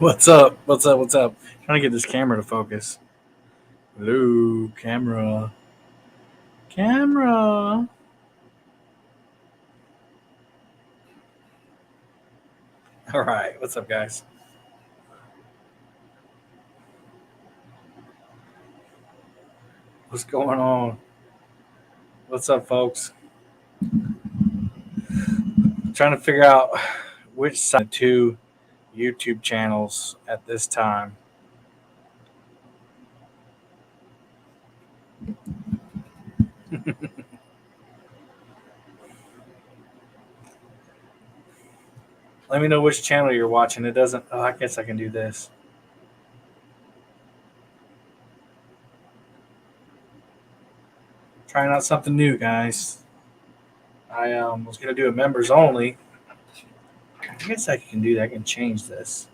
What's up? What's up? What's up? Trying to get this camera to focus. Hello, camera. Camera. All right. What's up, guys? What's going on? What's up, folks? Trying to figure out which side two YouTube channels at this time. Let me know which channel you're watching. It doesn't. Oh, I guess I can do this. Trying out something new, guys. I was gonna do a members only. I guess I can do that. I can change this.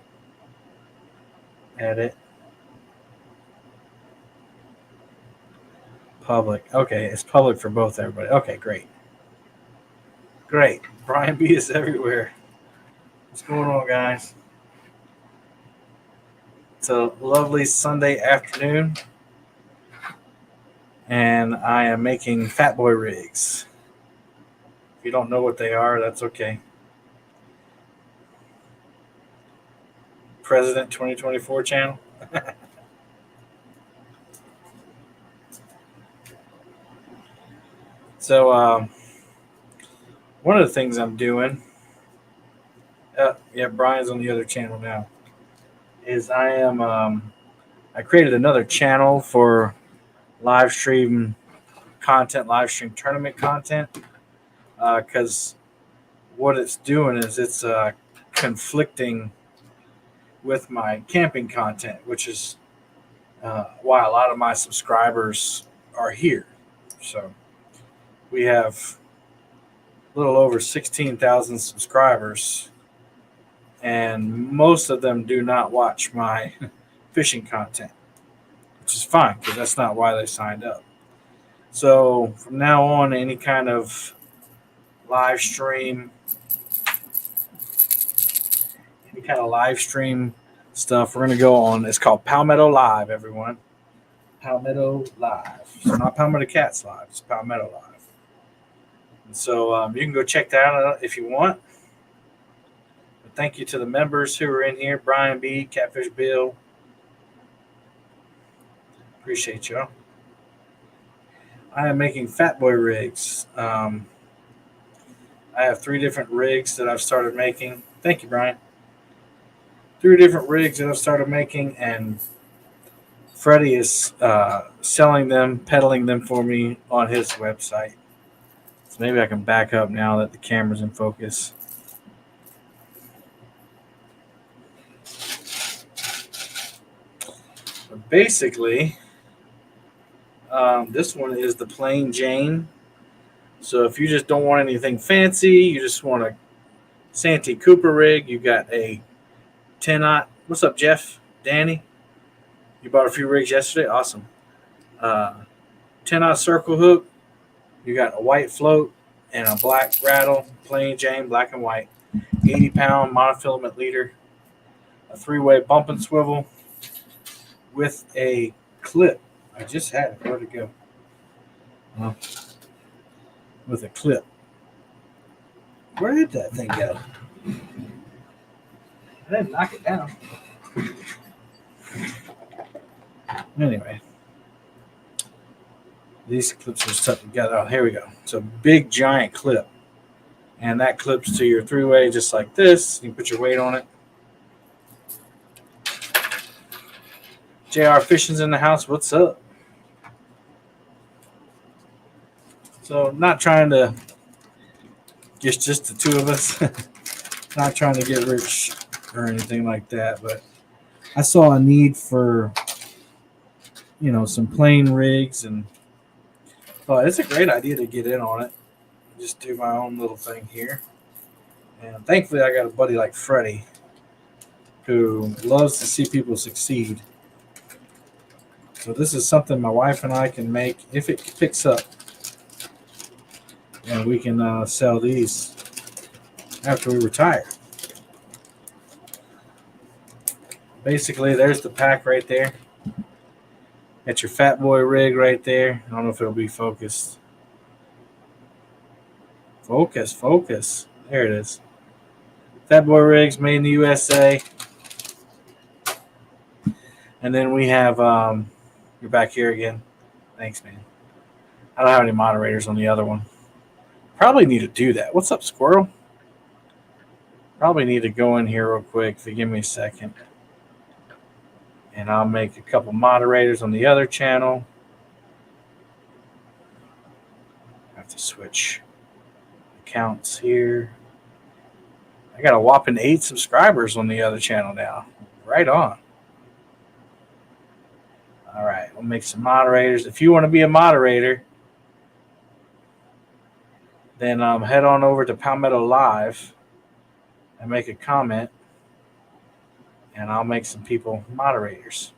Edit. Public. Okay, it's public for both everybody. Okay, great. Great. Brian B is everywhere. What's going on, guys? It's a lovely Sunday afternoon, and I am making Fatboy rigs. If you don't know what they are, that's okay. President 2024 channel. So, one of the things I'm doing, yeah, Brian's on the other channel now, is I created another channel for live stream content, live stream tournament content, because what it's doing is it's conflicting with my camping content, which is why a lot of my subscribers are here. So we have a little over 16,000 subscribers, and most of them do not watch my fishing content, which is fine because that's not why they signed up. So from now on, any kind of live stream, stuff, we're going to go on. It's called Palmetto Live, everyone. Palmetto Live. So not Palmetto Cats Live, it's Palmetto Live. And so you can go check that out if you want. But thank you to the members who are in here. Brian B, Catfish Bill. Appreciate y'all. I am making Fatboy rigs. I have 3 different rigs that I've started making. Thank you, Brian. 3 different rigs that I've started making, and Freddie is selling them, peddling them for me on his website. So maybe I can back up now that the camera's in focus. But basically, this one is the plain Jane. So if you just don't want anything fancy, you just want a Santee Cooper rig, you got a 10-aught. What's up, Jeff? Danny? You bought a few rigs yesterday? Awesome. 10-aught circle hook. You got a white float and a black rattle, plain Jane, black and white. 80-pound monofilament leader. A 3-way bump and swivel with a clip. I just had it. Where'd it go? Well, with a clip. Where did that thing go? I didn't knock it down. Anyway, these clips are stuck together. Oh, here we go. It's a big giant clip, and that clips to your 3-way just like this. You can put your weight on it. JR Fishing's in the house. What's up? So, not trying to. Just the 2 of us. Not trying to get rich or anything like that, but I saw a need for, some plain rigs, and thought it's a great idea to get in on it. Just do my own little thing here. And thankfully, I got a buddy like Freddie who loves to see people succeed. So this is something my wife and I can make if it picks up. And we can sell these after we retire. Basically, there's the pack right there. Got your Fatboy rig right there. I don't know if it'll be focused. Focus. There it is. Fatboy rigs made in the USA. And then we have, you're back here again. Thanks, man. I don't have any moderators on the other one. Probably need to do that. What's up, Squirrel? Probably need to go in here real quick if you give me a second. And I'll make a couple moderators on the other channel. I have to switch accounts here. I got a whopping 8 subscribers on the other channel now. Right on. All right, we'll make some moderators. If you want to be a moderator, then head on over to Palmetto Live and make a comment, and I'll make some people moderators.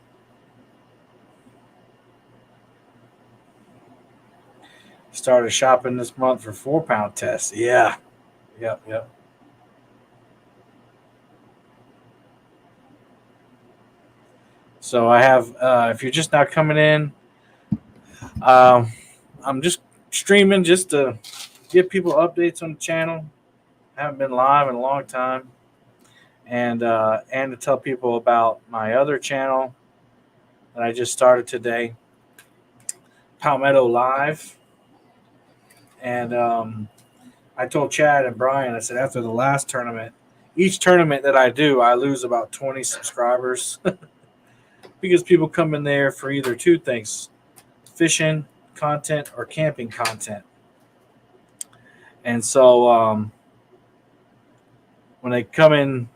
Started shopping this month for 4-pound tests. Yeah. Yep. So I have, if you're just now coming in, I'm just streaming just to give people updates on the channel. I haven't been live in a long time. And to tell people about my other channel that I just started today, Palmetto Live. And I told Chad and Brian, I said, after the last tournament, each tournament that I do, I lose about 20 subscribers because people come in there for either two things, fishing content or camping content. And so when they come in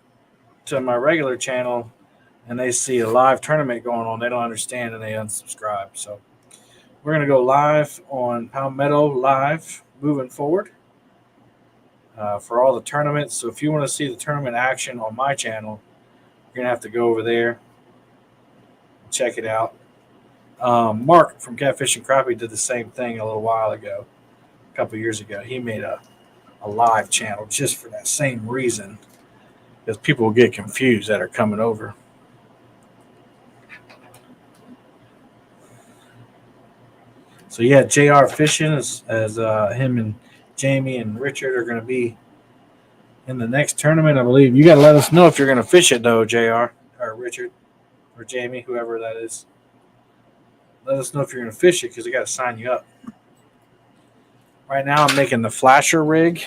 to my regular channel and they see a live tournament going on, they don't understand and they unsubscribe. So we're going to go live on Palmetto Live moving forward for all the tournaments. So if you want to see the tournament action on my channel, you're going to have to go over there and check it out. Mark from Catfish and Crappie did the same thing a little while ago, a couple years ago. He made a live channel just for that same reason, because people will get confused that are coming over. So yeah, JR Fishing as him and Jamie and Richard are going to be in the next tournament, I believe. You got to let us know if you're going to fish it though, JR or Richard or Jamie, whoever that is. Let us know if you're going to fish it because we got to sign you up. Right now I'm making the flasher rig.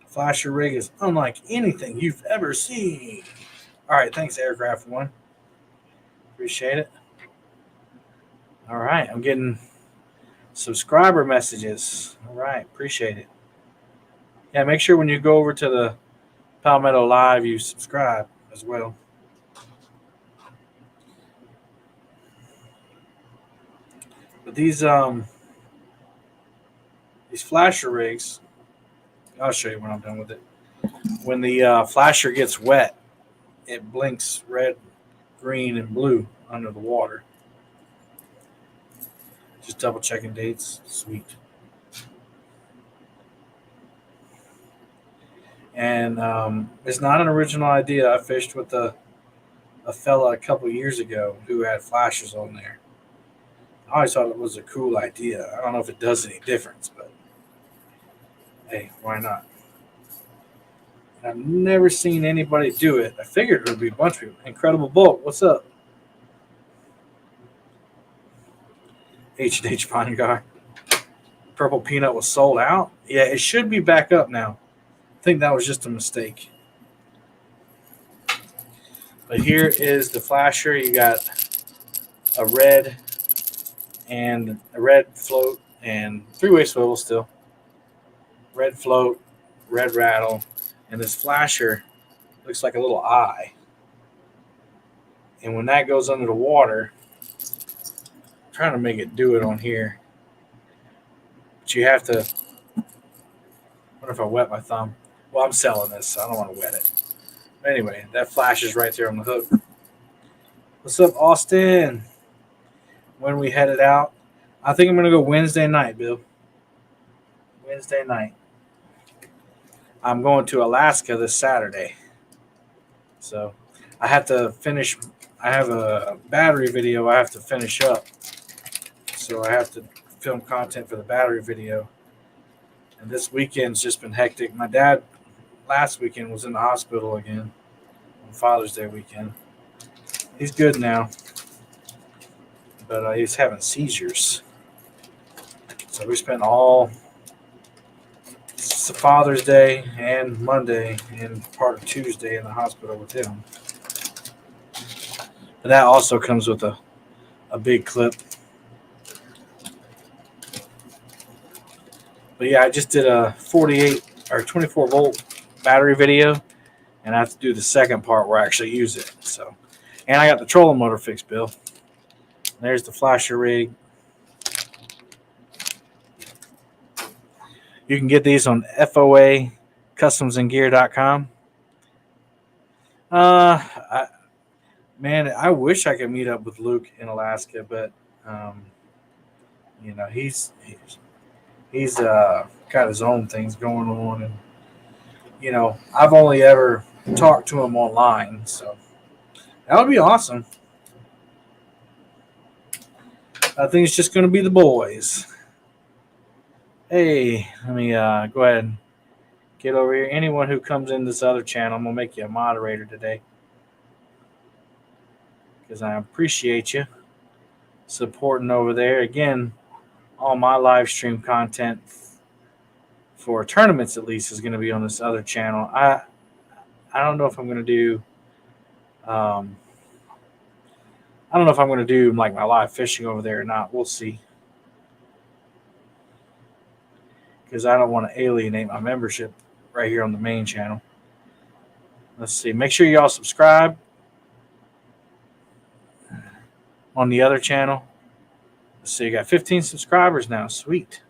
Flasher rig is unlike anything you've ever seen. All right, thanks, Aircraft One. Appreciate it. All right, I'm getting subscriber messages. All right, appreciate it. Yeah, make sure when you go over to the Palmetto Live, you subscribe as well. But these flasher rigs, I'll show you when I'm done with it. When the flasher gets wet, it blinks red, green, and blue under the water. Just double checking dates. Sweet. And it's not an original idea. I fished with a fella a couple years ago who had flashers on there. I always thought it was a cool idea. I don't know if it does any difference, but hey, why not? I've never seen anybody do it. I figured it would be a bunch of people. Incredible Bulk, what's up? H&H Fine Guy. Purple Peanut was sold out? Yeah, it should be back up now. I think that was just a mistake. But here is the flasher. You got a red float and 3-way swivel still. Red float, red rattle, and this flasher looks like a little eye. And when that goes under the water, I'm trying to make it do it on here. But you have to, I wonder if I wet my thumb. Well, I'm selling this, so I don't want to wet it. But anyway, that flashes right there on the hook. What's up, Austin? When we headed out, I think I'm going to go Wednesday night, Bill. Wednesday night. I'm going to Alaska this Saturday. So I have to finish. I have a battery video I have to finish up. So I have to film content for the battery video. And this weekend's just been hectic. My dad last weekend was in the hospital again on Father's Day weekend. He's good now, but he's having seizures. So we spent all Father's Day and Monday and part of Tuesday in the hospital with him. But that also comes with a big clip. But yeah, I just did a 48 or 24 volt battery video, and I have to do the second part where I actually use it. So, and I got the trolling motor fixed, Bill. There's the flasher rig. You can get these on FOAcustomsandgear.com. Man, I wish I could meet up with Luke in Alaska, but he's got his own things going on, and I've only ever talked to him online, so that would be awesome. I think it's just going to be the boys. Hey, let me go ahead and get over here. Anyone who comes in this other channel, I'm going to make you a moderator today because I appreciate you supporting over there. Again, all my live stream content for tournaments at least is going to be on this other channel. I don't know if I'm going to do I don't know if I'm going to do like my live fishing over there or not. We'll see. Because I don't want to alienate my membership right here on the main channel. Let's see. Make sure y'all subscribe on the other channel. Let's see. You got 15 subscribers now. Sweet.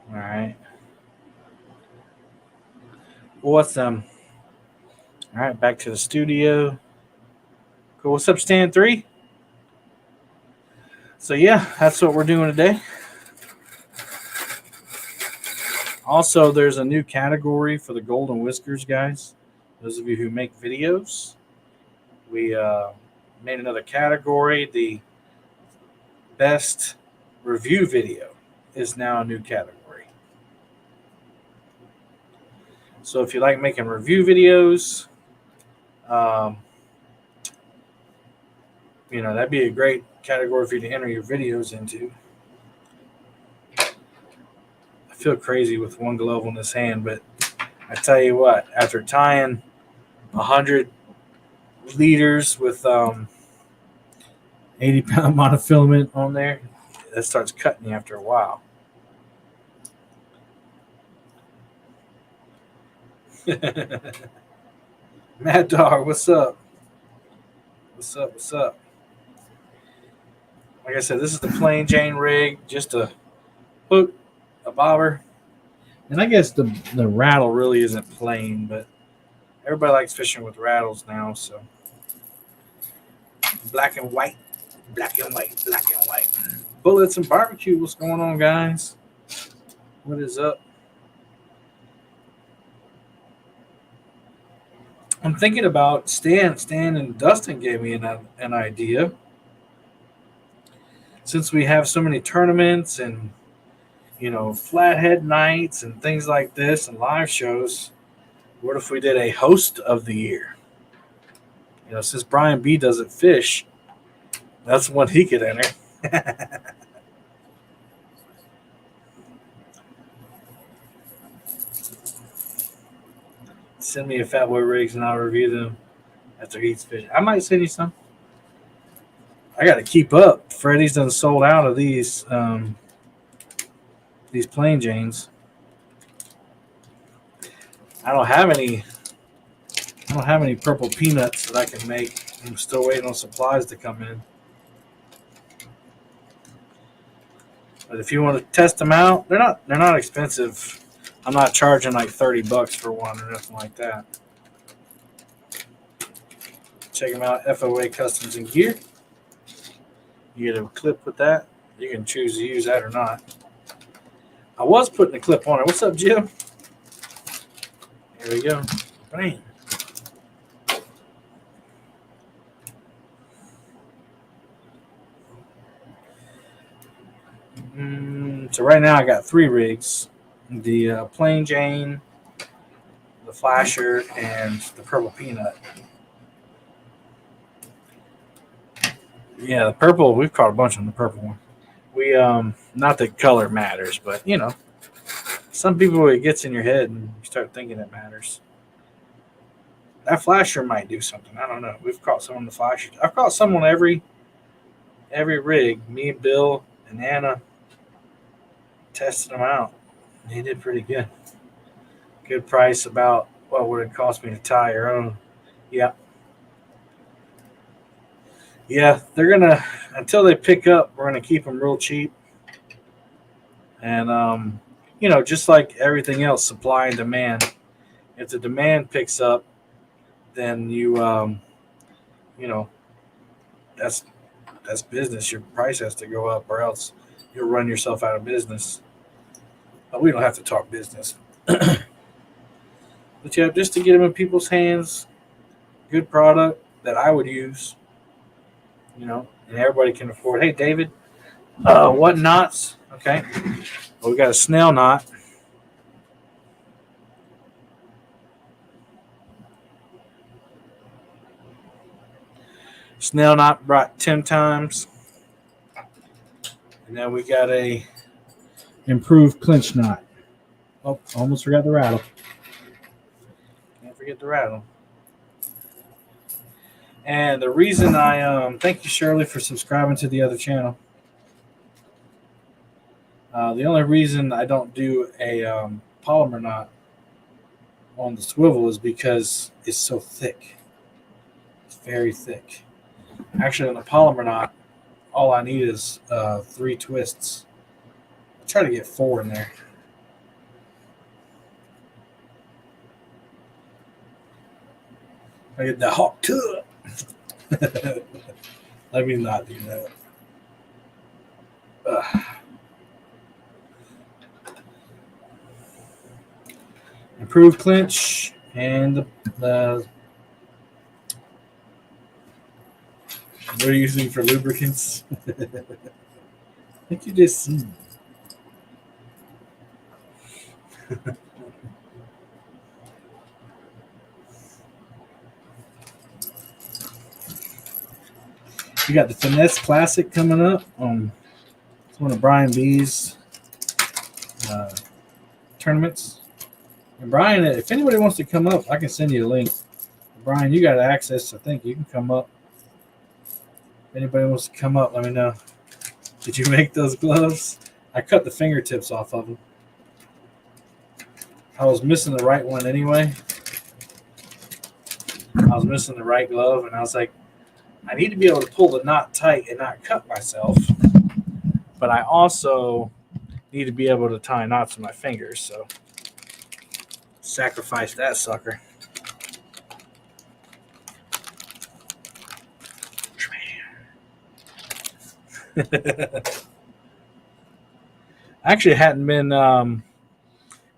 All right. What's All right, back to the studio. Cool. What's up, Stan 3? So yeah, that's what we're doing today. Also, there's a new category for the Golden Whiskers guys. Those of you who make videos, we made another category. The best review video is now a new category. So if you like making review videos, that'd be a great category for you to enter your videos into. I feel crazy with one glove on this hand, but I tell you what, after tying 100 liters with 80-pound monofilament on there, that starts cutting you after a while. Mad Dog, what's up? What's up? Like I said, this is the plain Jane rig, just a hook, a bobber. And I guess the rattle really isn't plain, but everybody likes fishing with rattles now, so black and white. Bullets and barbecue, what's going on, guys? What is up? I'm thinking about Stan and Dustin gave me an idea. Since we have so many tournaments and flathead nights and things like this and live shows, what if we did a host of the year? Since Brian B doesn't fish, that's one he could enter. Send me a Fatboy rigs and I'll review them after he eats fish. I might send you some. I got to keep up. Freddie's done sold out of these plain Janes. I don't have any purple peanuts that I can make. I'm still waiting on supplies to come in. But if you want to test them out, they're not expensive. I'm not charging like $30 for one or nothing like that. Check them out, FOA Customs and Gear. You get a clip with that. You can choose to use that or not. I was putting a clip on it. What's up, Jim? Here we go. Bam. So right now I got 3 rigs. The Plain Jane, the Flasher, and the Purple Peanut. Yeah, the purple, we've caught a bunch on the purple one. We, not that color matters, but, you know, some people it gets in your head and you start thinking it matters. That Flasher might do something. I don't know. We've caught some on the Flasher. I've caught some on every rig. Me and Bill and Anna tested them out. They did pretty good. Good price, about what would it cost me to tie your own. Yeah. Yeah, they're going to, until they pick up, we're going to keep them real cheap. And, you know, just like everything else, supply and demand. If the demand picks up, then you know, that's business. Your price has to go up, or else you'll run yourself out of business. But we don't have to talk business. But yeah, just to get them in people's hands, good product that I would use, you know, and everybody can afford. Hey, David, what knots? Okay, well, we got a snail knot. Snail knot brought 10 times. And then we got a improved clinch knot. Oh, almost forgot the rattle. Can't forget the rattle. And the reason I thank you, Shirley, for subscribing to the other channel. The only reason I don't do a polymer knot on the swivel is because it's so thick. It's very thick. Actually, on the polymer knot, all I need is 3 twists. I'll try to get 4 in there. I get the hot tub. Let me not do that. Improved clinch and the what are you using for lubricants? I think you just seen. You got the Finesse Classic coming up. It's one of Brian B's tournaments. And Brian, if anybody wants to come up, I can send you a link. Brian, you got access. I think you can come up. If anybody wants to come up, let me know. Did you make those gloves? I cut the fingertips off of them. I was missing the right one anyway. I was missing the right glove, and I was like, I need to be able to pull the knot tight and not cut myself. But I also need to be able to tie knots with my fingers, so sacrifice that sucker. I actually hadn't been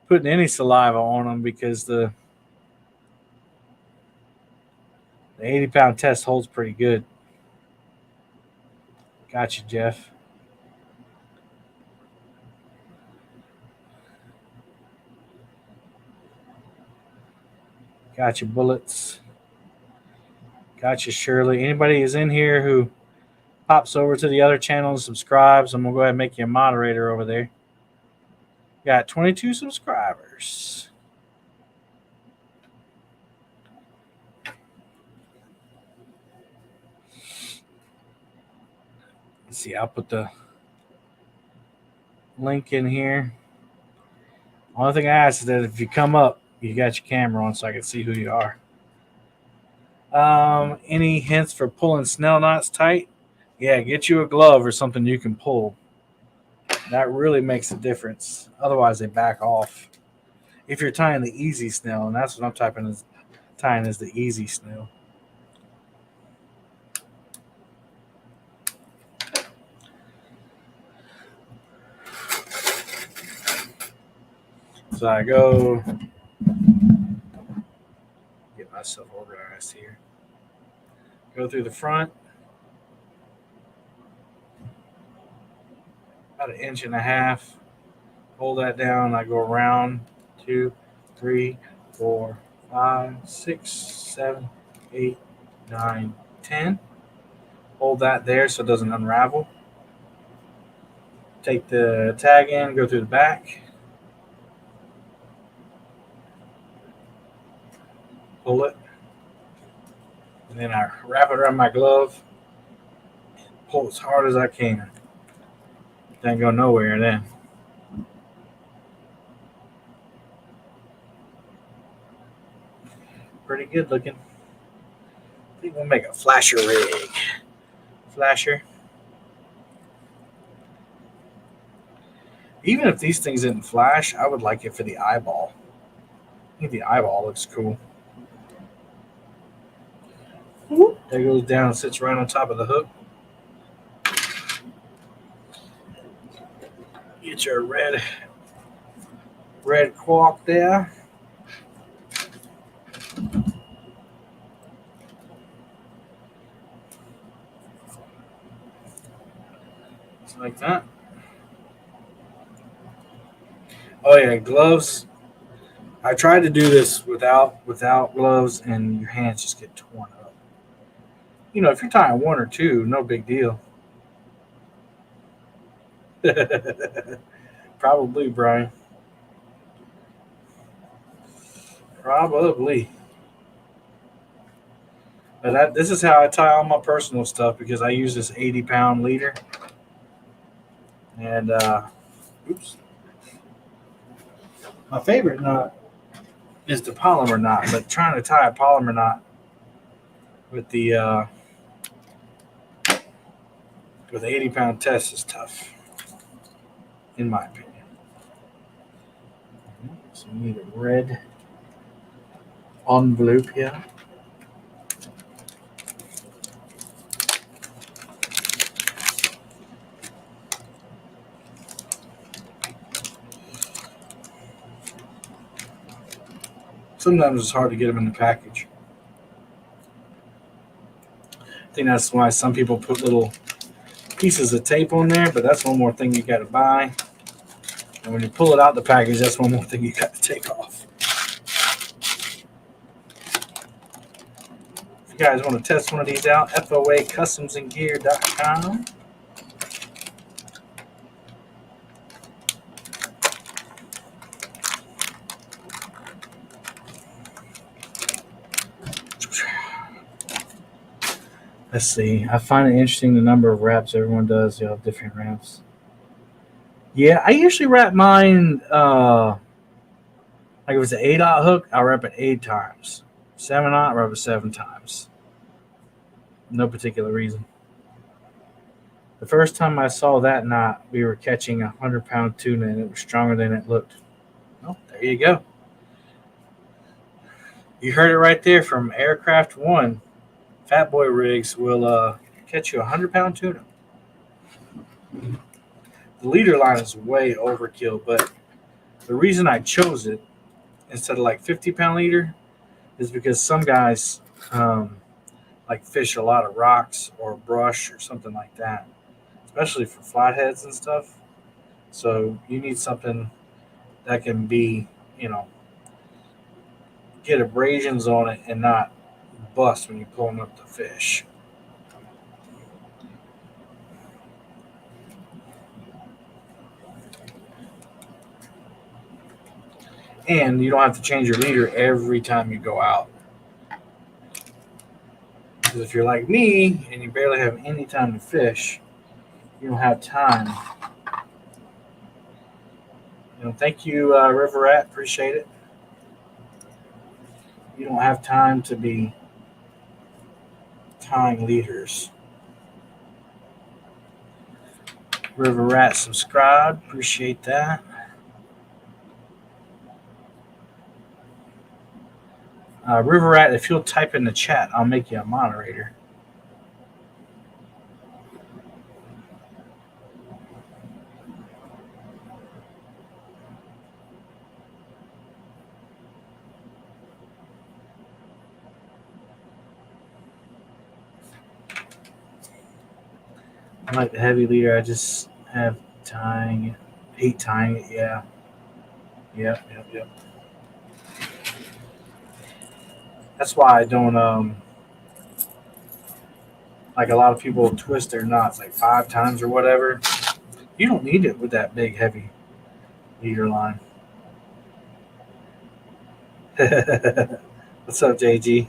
putting any saliva on them because the 80-pound test holds pretty good. Gotcha, Jeff. Gotcha, Bullets. Gotcha, Shirley. Anybody is in here who pops over to the other channel and subscribes, I'm going to go ahead and make you a moderator over there. Got 22 subscribers. Let's see, I'll put the link in here. Only thing I ask is that if you come up, you got your camera on so I can see who you are. Any hints for pulling snell knots tight? Yeah, get you a glove or something you can pull. That really makes a difference. Otherwise, they back off. If you're tying the easy snell, and that's what I'm tying is the easy snell. So I go get myself organized here. Go through the front, about 1.5 inches. Hold that down. I go around 2, 3, 4, 5, 6, 7, 8, 9, 10. Hold that there so it doesn't unravel. Take the tag in, go through the back, pull it, and then I wrap it around my glove, pull as hard as I can. Doesn't go nowhere then. Pretty good looking. I think we'll make a flasher rig. Flasher. Even if these things didn't flash, I would like it for the eyeball. I think the eyeball looks cool. That goes down and sits right on top of the hook. Get your red quark there. Just like that. Oh yeah, gloves. I tried to do this without gloves, and your hands just get torn up. If you're tying one or two, no big deal. Probably, Brian. Probably. But this is how I tie all my personal stuff because I use this 80-pound leader. And, oops. My favorite knot is the polymer knot, but trying to tie a polymer knot with the 80-pound test is tough, in my opinion. So we need a red envelope here. Sometimes it's hard to get them in the package. I think that's why some people put little pieces of tape on there, but that's one more thing you got to buy. And when you pull it out the package, that's one more thing you got to take off. If you guys want to test one of these out, FOAcustomsandgear.com. Let's see. I find it interesting the number of wraps everyone does. You have different wraps. Yeah, I usually wrap mine. Like if it's an 8-aught hook, I'll wrap it 8 times. 7-aught, wrap it 7 times. No particular reason. The first time I saw that knot, we were catching 100-pound tuna, and it was stronger than it looked. Oh, there you go. You heard it right there from Aircraft One. Fatboy rigs will catch you 100-pound tuna. The leader line is way overkill, but the reason I chose it instead of like 50-pound leader is because some guys like fish a lot of rocks or brush or something like that, especially for flatheads and stuff. So you need something that can be, get abrasions on it and not bust when you're pulling up the fish. And you don't have to change your leader every time you go out. Because if you're like me and you barely have any time to fish, you don't have time. Thank you, River Rat. Appreciate it. You don't have time to be tying leaders. River Rat, subscribe. Appreciate that. River Rat, if you'll type in the chat, I'll make you a moderator. I like the heavy leader. I just have tying it. Hate tying it. Yeah. Yep. That's why I don't like a lot of people twist their knots like 5 times or whatever. You don't need it with that big heavy leader line. What's up, JG?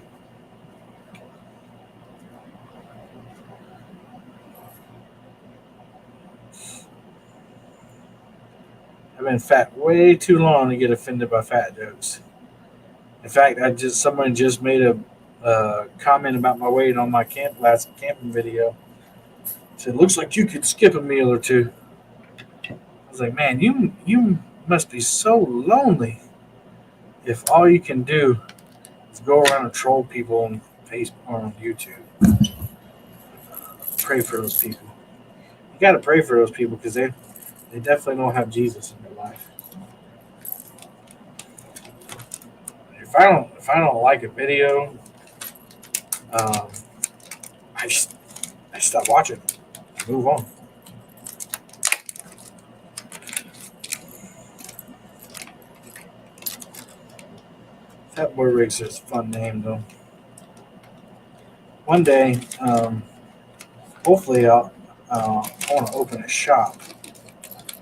I've been fat way too long to get offended by fat jokes. In fact, someone just made a comment about my weight on my last camping video. Said, "Looks like you could skip a meal or two." I was like, "Man, you must be so lonely if all you can do is go around and troll people on Facebook or on YouTube. Pray for those people. You got to pray for those people because they definitely don't have Jesus in their life. If I don't like a video, um, I I stop watching. I move on." Fatboy Rigs is a fun name though. One day, hopefully, I want to open a shop.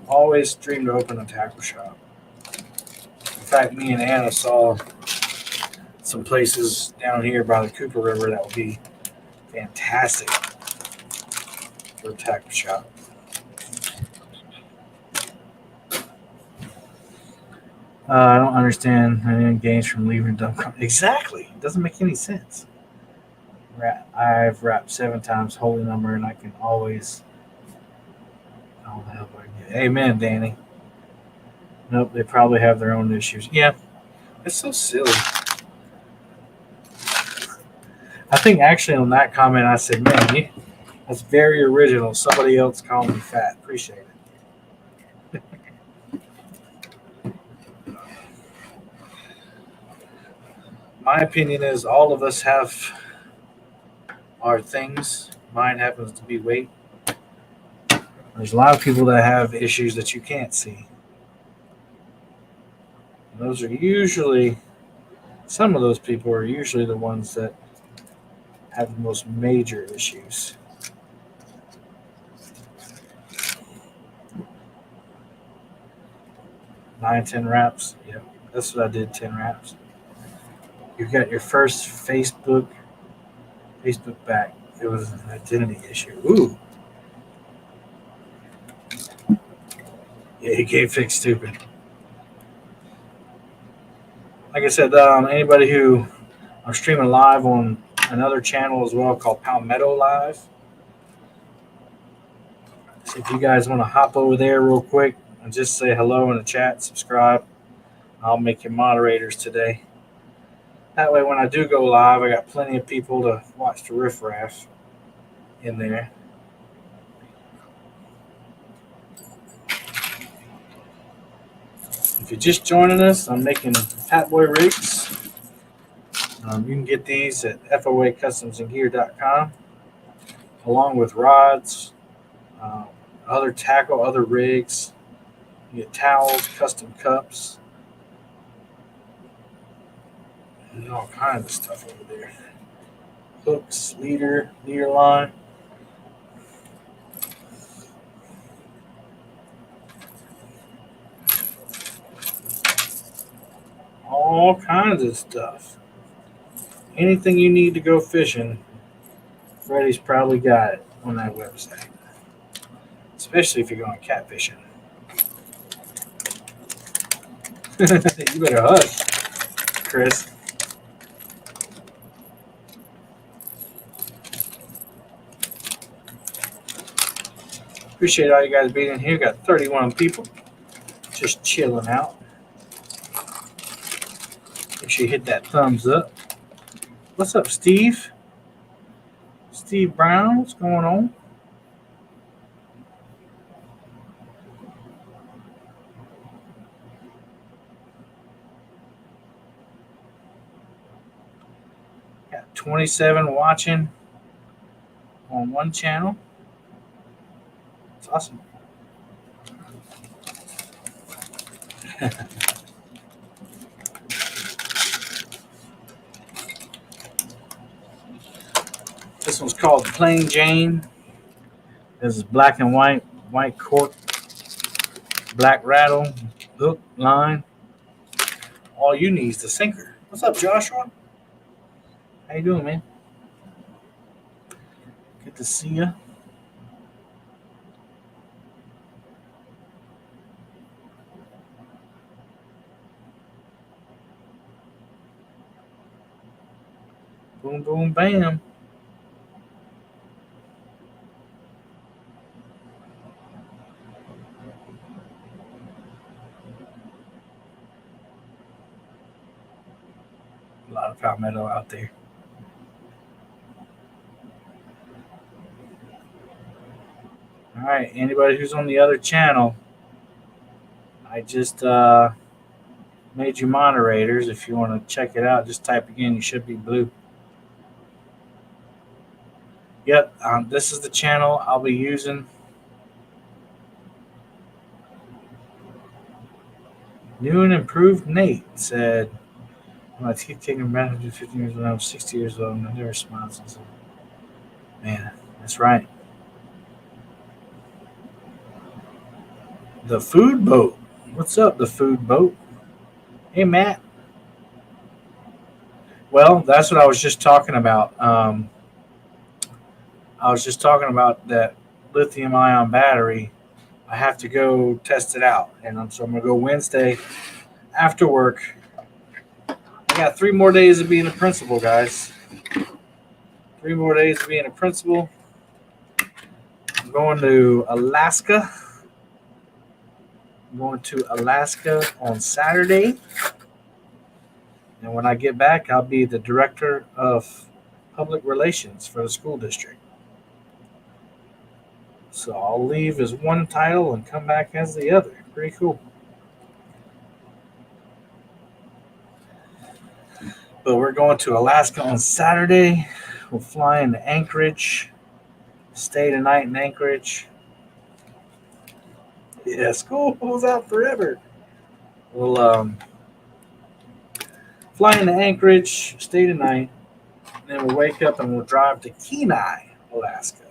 Always dreamed to open a tackle shop. In fact, me and Anna saw some places down here by the Cooper River that would be fantastic for a tackle shop. I don't understand any games from leaving dumb. Exactly, it doesn't make any sense. I've rapped 7 times holy number, and I can always all the help I get. Amen, Danny. Nope, they probably have their own issues. Yeah, it's so silly. I think actually on that comment I said, "Man, that's very original. Somebody else called me fat. Appreciate it." My opinion is all of us have our things. Mine happens to be weight. There's a lot of people that have issues that you can't see. And those are usually some of those people are usually the ones that have the most major issues. 9, 10 reps. Yep, that's what I did. 10 reps. You got your first Facebook back. It was an identity issue. Ooh, yeah, he can't fix stupid. Like I said, anybody who I'm streaming live on another channel as well called Palmetto Live. So if you guys want to hop over there real quick and just say hello in the chat, subscribe, I'll make you moderators today. That way, when I do go live, I got plenty of people to watch the riffraff in there. If you're just joining us, I'm making Fatboy rigs. You can get these at foacustomsandgear.com, along with rods, um, other tackle, other rigs. You get towels, custom cups, and all kinds of stuff over there. Hooks, leader line. All kinds of stuff. Anything you need to go fishing, Freddie's probably got it on that website. Especially if you're going catfishing. You better hush, Chris. Appreciate all you guys being in here. Got 31 people just chilling out. Make sure you hit that thumbs up. What's up, Steve? Steve Brown, what's going on? Got 27 watching on one channel. awesome. This one's called Plain Jane. This is black and white cork, black rattle, hook, line. All you need is the sinker. What's up, Joshua? How you doing, man? Good to see you. Boom, boom, bam. A lot of palmetto out there. All right, anybody who's on the other channel, I just made you moderators. If you want to check it out, just type again. You should be blue. Yep, this is the channel I'll be using. New and improved Nate said, my teeth taken back to 15 years old. I was 60 years old and I never smiled since then. Man, that's right. The food boat. What's up, the food boat? Hey, Matt. Well, that's what I was just talking about. I was just talking about that lithium ion battery. I have to go test it out. And so I'm going to go Wednesday after work. I got 3 more days of being a principal, guys. 3 more days of being a principal. I'm going to Alaska. I'm going to Alaska on Saturday. And when I get back, I'll be the director of public relations for the school district. So I'll leave as one title and come back as the other. Pretty cool. But we're going to Alaska on Saturday. We'll fly into Anchorage. Stay tonight in Anchorage. Yeah, school goes out forever. We'll fly into Anchorage, stay tonight, and then we'll wake up and we'll drive to Kenai, Alaska.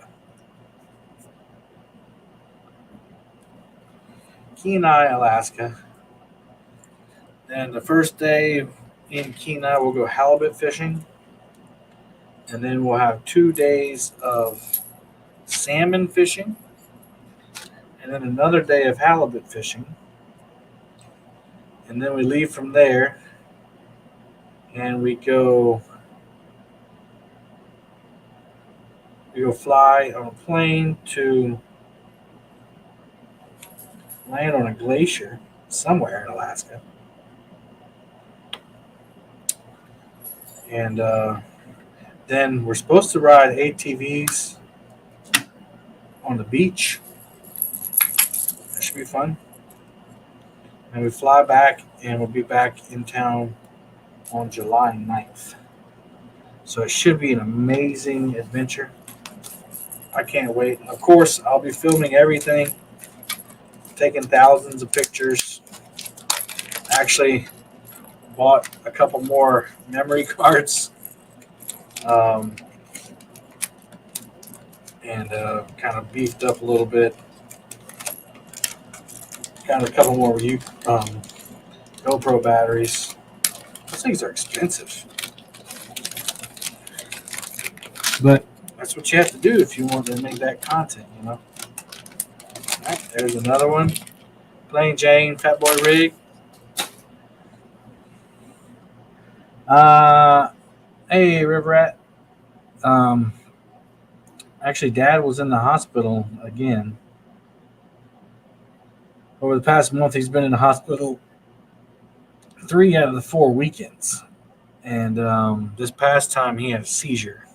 Kenai, Alaska. And the first day in Kenai, we'll go halibut fishing. And then we'll have 2 days of salmon fishing. And then another day of halibut fishing. And then we leave from there. And we go fly on a plane to land on a glacier somewhere in Alaska. And then we're supposed to ride ATVs on the beach. That should be fun. And we fly back, and we'll be back in town on July 9th. So it should be an amazing adventure. I can't wait. Of course, I'll be filming everything, taking thousands of pictures. Actually, bought a couple more memory cards. And kind of beefed up a little bit. Got a couple more GoPro batteries. Those things are expensive. But that's what you have to do if you want to make that content, you know. All right, there's another one. Plain Jane, Fatboy rig. Hey, River Rat. Actually, Dad was in the hospital again. Over the past month, he's been in the hospital 3 out of the 4 weekends. And this past time, he had a seizure.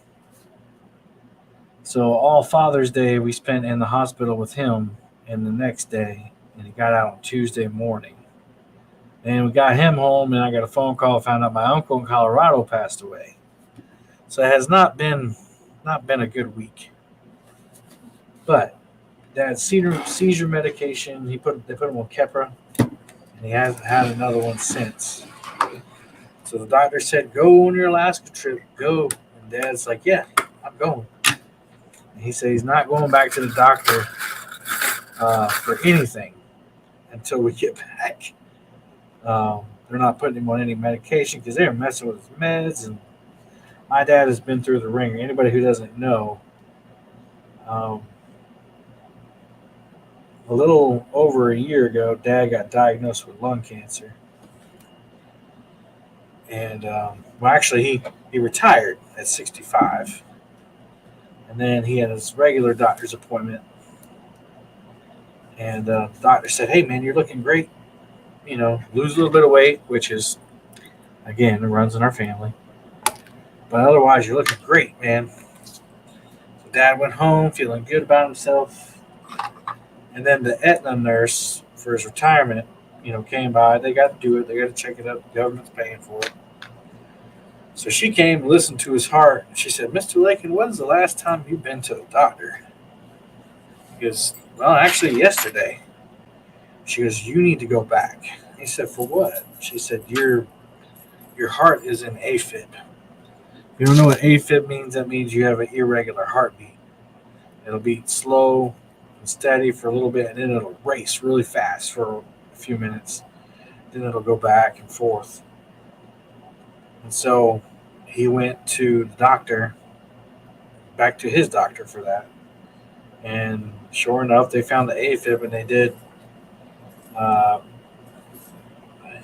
So all Father's Day, we spent in the hospital with him. And the next day, and he got out on Tuesday morning. And we got him home, and I got a phone call, found out my uncle in Colorado passed away. So it has not been a good week. But Dad's seizure medication. They put him on Keppra, and he hasn't had another one since. So the doctor said, "Go on your Alaska trip, go." And Dad's like, "Yeah, I'm going." And he said he's not going back to the doctor for anything until we get back. They're not putting him on any medication because they're messing with his meds. And my dad has been through the ringer. Anybody who doesn't know, um, a little over a year ago, Dad got diagnosed with lung cancer. And well, actually, he retired at 65, and then he had his regular doctor's appointment. And the doctor said, "Hey, man, you're looking great. You know, lose a little bit of weight, which is, again, it runs in our family. But otherwise, you're looking great, man." So Dad went home feeling good about himself. And then the Aetna nurse for his retirement, came by. They got to do it. They got to check it out. The government's paying for it. So she came and listened to his heart. She said, "Mr. Lakin, when's the last time you've been to the doctor?" He goes, "Well, actually, yesterday." She goes, "You need to go back." He said, "For what?" She said, Your heart is in AFib. If you don't know what AFib means, that means you have an irregular heartbeat. It'll beat slow and steady for a little bit, and then it'll race really fast for a few minutes. Then it'll go back and forth. And so he went to the doctor, back to his doctor for that. And sure enough, they found the AFib, and they did uh,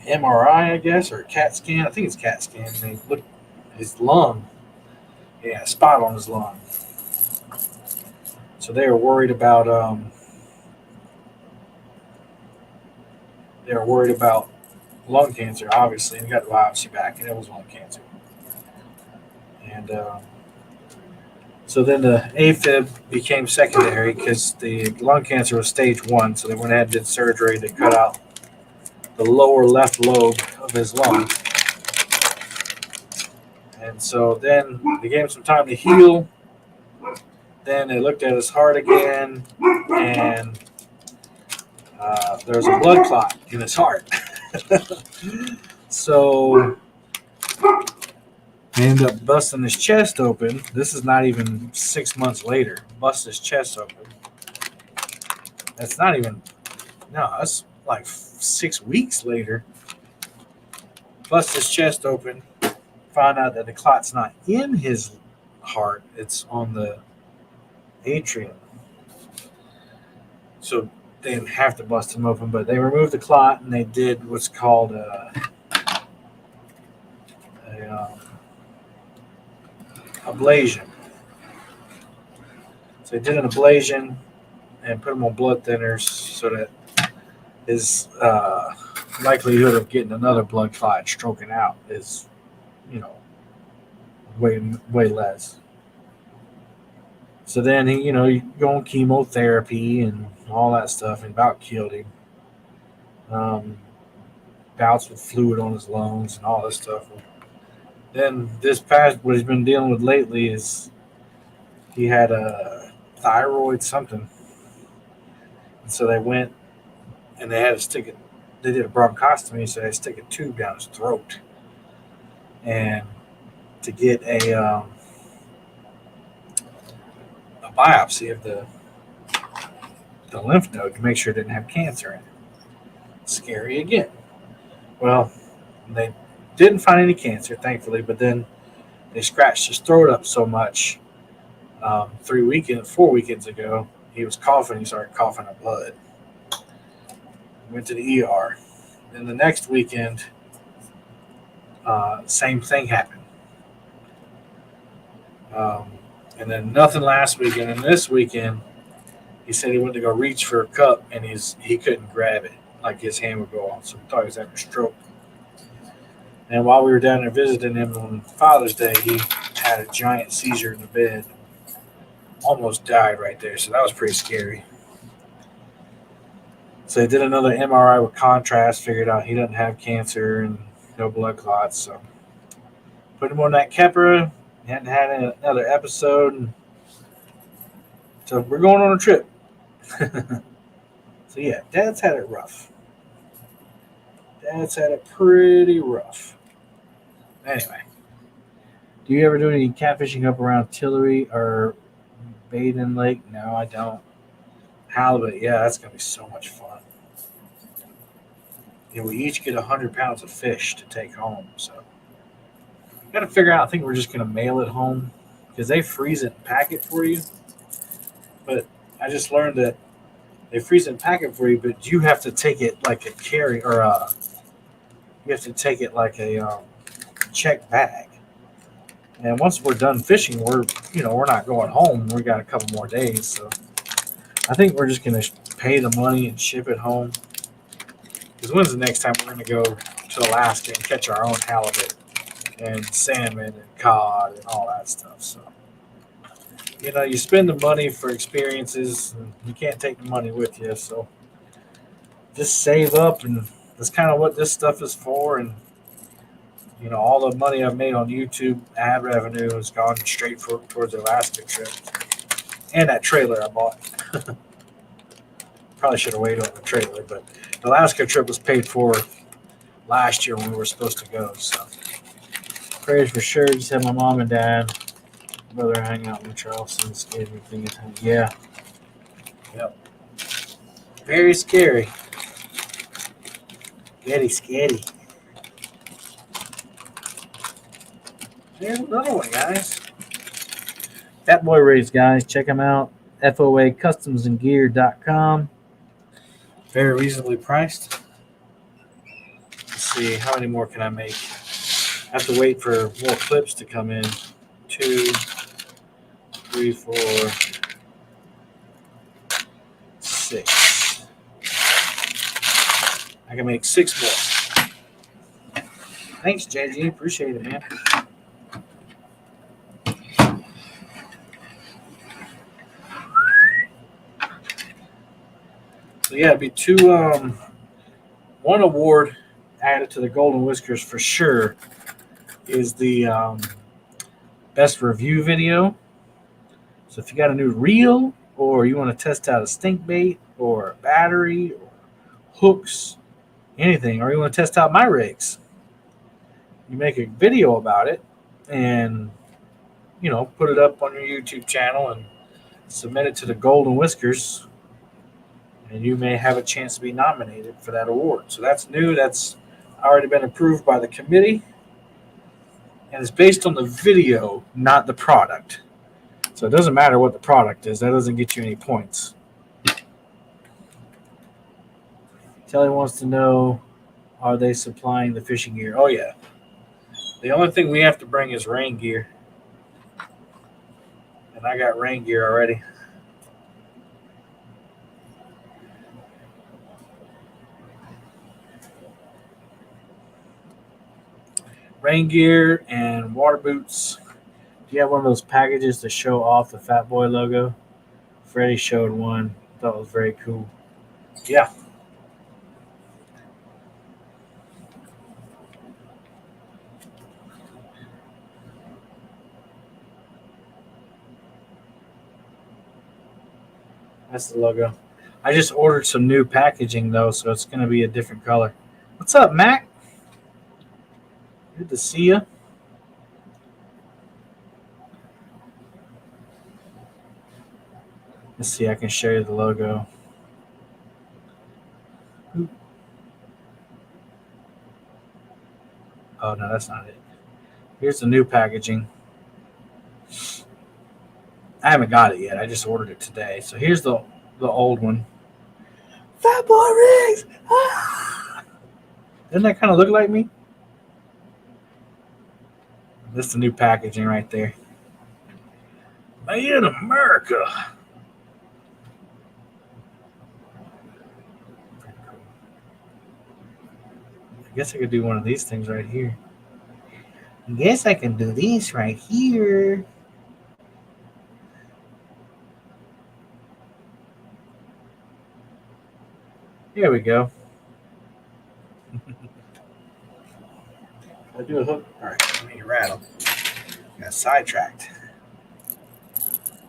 MRI, I guess, or a CAT scan. I think it's CAT scan. And they looked at his lung. Yeah, a spot on his lung. So they were worried about lung cancer, obviously, and got the biopsy back, and it was lung cancer. And so then the AFib became secondary because the lung cancer was stage 1. So they went ahead and did surgery to cut out the lower left lobe of his lung. And so then they gave him some time to heal. Then they looked at his heart again, and there was a blood clot in his heart. So they ended up busting his chest open. This is not even 6 months later. Bust his chest open. That's not even, no, that's like 6 weeks later. Bust his chest open. Found out that the clot's not in his heart. It's on the atrium. So they didn't have to bust him open, but they removed the clot and they did what's called ablation. So they did an ablation and put him on blood thinners so that his likelihood of getting another blood clot stroking out is, way less. So then he go on chemotherapy and all that stuff, and about killed him. Bouts with fluid on his lungs and all this stuff. Then what he's been dealing with lately is he had a thyroid something. And so they went and they had to stick it. They did a bronchostomy, so they stick a tube down his throat, and to get a biopsy of the lymph node to make sure it didn't have cancer in it. Scary again. Well, they didn't find any cancer, thankfully, but then they scratched his throat up so much. 4 weekends ago, he was coughing. He started coughing up blood. Went to the ER. Then the next weekend, same thing happened. And then nothing last weekend. And this weekend, he said he went to go reach for a cup, and he couldn't grab it. Like his hand would go off. So we thought he was having a stroke. And while we were down there visiting him on Father's Day, he had a giant seizure in the bed. Almost died right there. So that was pretty scary. So they did another MRI with contrast, figured out he doesn't have cancer and no blood clots. So put him on that Keppra. He hadn't had another episode. So we're going on a trip. So yeah, Dad's had it rough. Dad's had it pretty rough. Anyway, do you ever do any catfishing up around Tillery or Baden Lake? No, I don't. Halibut, yeah, that's gonna be so much fun. And we each get 100 pounds of fish to take home. So got to figure out. I think we're just gonna mail it home because they freeze it and pack it for you. But I just learned that they freeze it and pack it for you, but you have to take it like a carry or you have to take it like a check bag. And once we're done fishing, we're not going home. We got a couple more days, so I think we're just gonna pay the money and ship it home. Because when's the next time we're gonna go to Alaska and catch our own halibut and salmon and cod and all that stuff? So you spend the money for experiences, and you can't take the money with you. So just save up, and that's kind of what this stuff is for. And all the money I've made on YouTube ad revenue has gone straight towards the Alaska trip and that trailer I bought. Probably should have waited on the trailer, but the Alaska trip was paid for last year when we were supposed to go. So prayers for sure. Just had my mom and dad, brother hang out in Charleston, gave me thing. Yeah. Yep. Very scary. Very scary. There's another one, guys. Fatboy rigs, guys. Check them out. FOAcustomsandgear.com. Very reasonably priced. Let's see, how many more can I make? I have to wait for more clips to come in. 2, 3, 4, 6. I can make 6 more. Thanks, JG. Appreciate it, man. So yeah, it'd be one award added to the Golden Whiskers for sure is the best review video. So if you got a new reel, or you want to test out a stink bait, or a battery, or hooks, anything, or you want to test out my rigs, you make a video about it and put it up on your YouTube channel and submit it to the Golden Whiskers, and you may have a chance to be nominated for that award. So that's new. That's already been approved by the committee, and it's based on the video, not the product. So it doesn't matter what the product is. That doesn't get you any points. Telly wants to know, are they supplying the fishing gear? Oh, yeah. The only thing we have to bring is rain gear. And I got rain gear already. Rain gear and water boots. Do you have one of those packages to show off the Fatboy logo? Freddie showed one. Thought it was very cool. Yeah. That's the logo. I just ordered some new packaging, though, so it's going to be a different color. What's up, Mac? Good to see you. Let's see, I can show you the logo. Oh, no, that's not it. Here's the new packaging. I haven't got it yet. I just ordered it today. So here's the old one. Fatboy rigs! Ah! Doesn't that kind of look like me? That's the new packaging right there. Made in America. I guess I could do one of these things right here. I guess I can do these right here. Here we go. I'll do a hook. All right, let me rattle. Got sidetracked.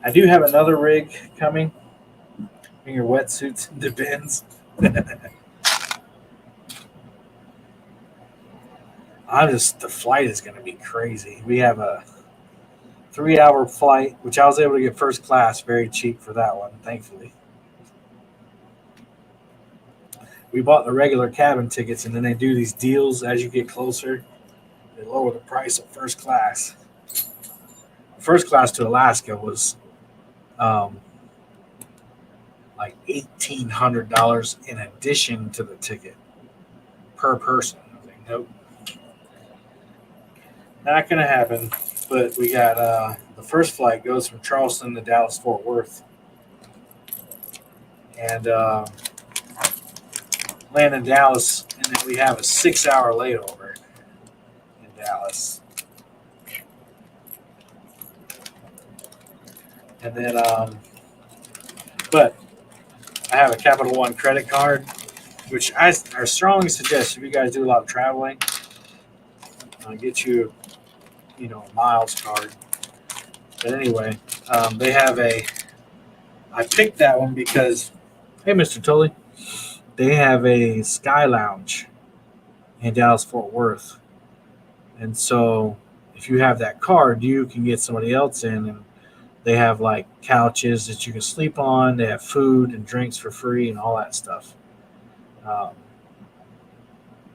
I do have another rig coming. in your wetsuits and the bins. The flight is going to be crazy. We have a 3 hour flight, which I was able to get first class very cheap for that one, thankfully. We bought the regular cabin tickets, and then they do these deals as you get closer. They lower the price of first class. First class to Alaska was um, like $1,800 in addition to the ticket per person. I was like, nope, not gonna happen. But we got the first flight goes from Charleston to Dallas Fort Worth, and land in Dallas, and then we have a 6 hour layover in Dallas, and then but I have a Capital One credit card, which I strongly suggest if you guys do a lot of traveling, get you, a miles card. But anyway, they have a. I picked that one because, hey, Mr. Tully, they have a Sky Lounge in Dallas Fort Worth, and so if you have that card, you can get somebody else in, and they have like couches that you can sleep on. They have food and drinks for free and all that stuff. Um,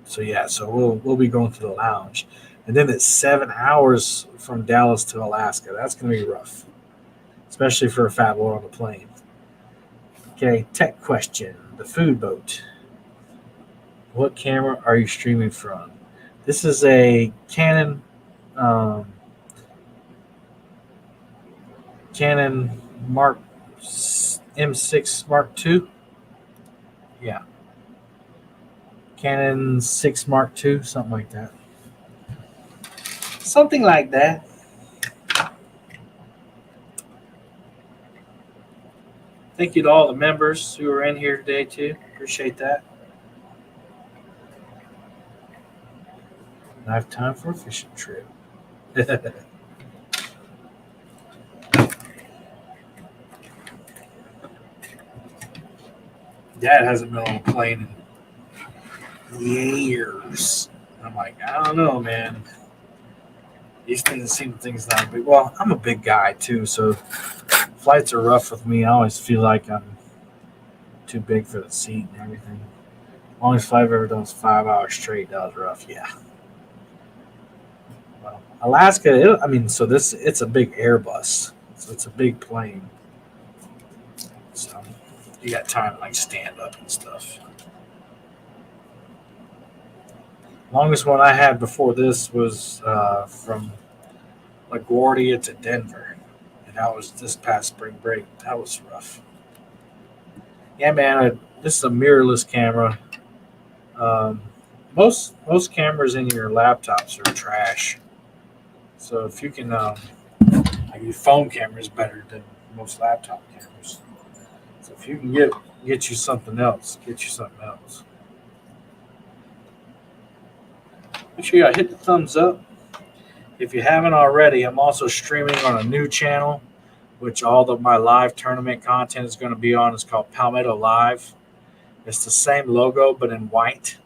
so yeah, so we'll be going to the lounge, and then it's 7 hours from Dallas to Alaska. That's gonna be rough, especially for a fat boy on the plane. Okay, tech question: the food boat. What camera are you streaming from? This is a um, Canon Mark M6 Mark II. Yeah, Canon 6 Mark II, something like that. Something like that. Thank you to all the members who are in here today too. Appreciate that. I have time for a fishing trip. Dad hasn't been on a plane in years. I'm like, I don't know, man. These things not big. Well, I'm a big guy too, so flights are rough with me. I always feel like I'm too big for the seat and everything. Longest flight I've ever done was 5 hours straight. That was rough. Yeah. Well, Alaska. So it's a big Airbus, so it's a big plane. So you got time to like stand up and stuff. Longest one I had before this was from LaGuardia to Denver, and that was this past spring break. That was rough. Yeah, man. This is a mirrorless camera. Um, most cameras in your laptops are trash. So if you can, like your phone camera is better than most laptop cameras. So if you can get you something else, get you something else. Make sure you hit the thumbs up. If you haven't already, I'm also streaming on a new channel, which all of my live tournament content is going to be on. It's called Palmetto Live. It's the same logo, but in white.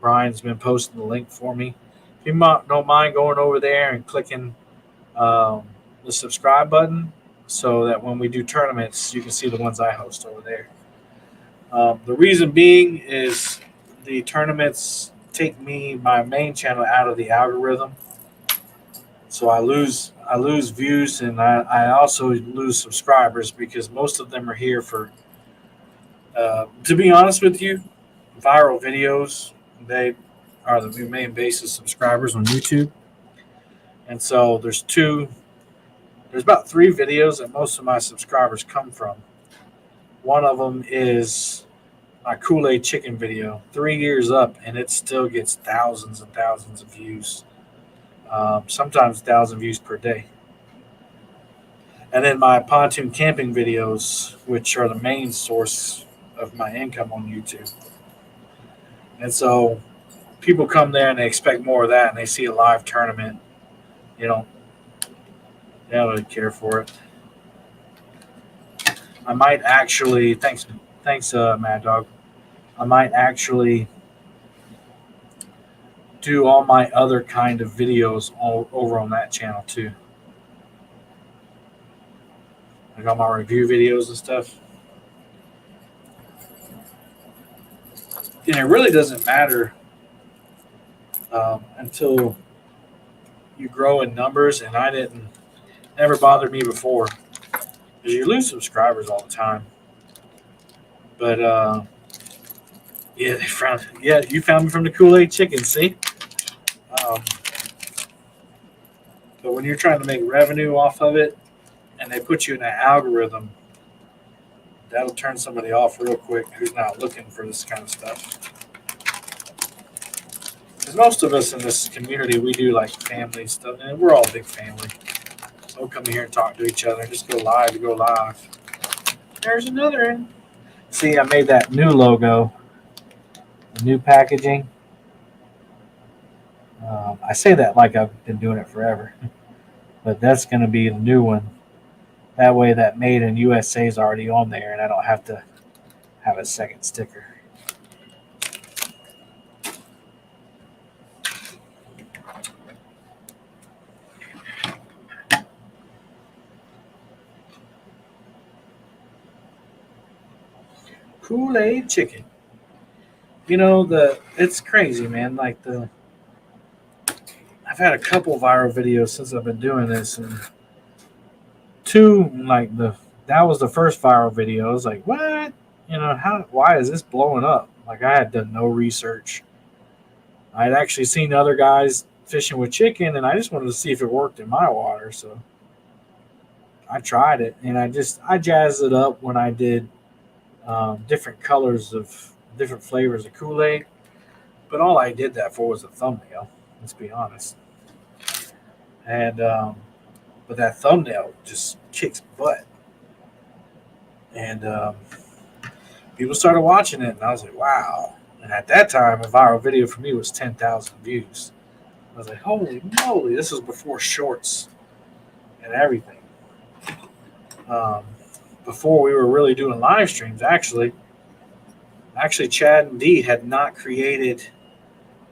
Brian's been posting the link for me. If you don't mind going over there and clicking the subscribe button so that when we do tournaments, you can see the ones I host over there. The reason being is the tournaments take my main channel out of the algorithm. So I lose views, and I also lose subscribers because most of them are here for, to be honest with you, viral videos. They are the main base of subscribers on YouTube. And so there's about 3 videos that most of my subscribers come from. One of them is my Kool-Aid chicken video, 3 years up, and it still gets thousands and thousands of views. Sometimes 1,000 views per day. And then my pontoon camping videos, which are the main source of my income on YouTube. And so people come there and they expect more of that, and they see a live tournament. They don't really care for it. I might actually thanks Mad Dog. I might actually do all my other kind of videos all over on that channel too. Like all my review videos and stuff. And it really doesn't matter until you grow in numbers. And I didn't never bothered me before because you lose subscribers all the time. But yeah, you found me from the Kool-Aid Chicken. See, um, but when you're trying to make revenue off of it, and they put you in an algorithm, that'll turn somebody off real quick who's not looking for this kind of stuff. Because most of us in this community, we do like family stuff, and we're all a big family. So we'll come here and talk to each other, and just go live to go live. There's another one. See, I made that new logo, the new packaging. I say that like I've been doing it forever, but that's going to be the new one. That way, that made in USA is already on there, and I don't have to have a second sticker. Kool-Aid Chicken. You know, it's crazy, man. Like I've had a couple viral videos since I've been doing this, and two that was the first viral video. I was like, what? You know, why is this blowing up? Like I had done no research. I had actually seen other guys fishing with chicken, and I just wanted to see if it worked in my water. So I tried it, and I jazzed it up when I did different colors of different flavors of Kool-Aid. But all I did that for was a thumbnail. Let's be honest. And but that thumbnail just kicks butt, and people started watching it, and I was like, wow. And at that time, a viral video for me was 10,000 views. I was like, holy moly, this was before shorts and everything. Before we were really doing live streams, actually, Chad and Dee had not created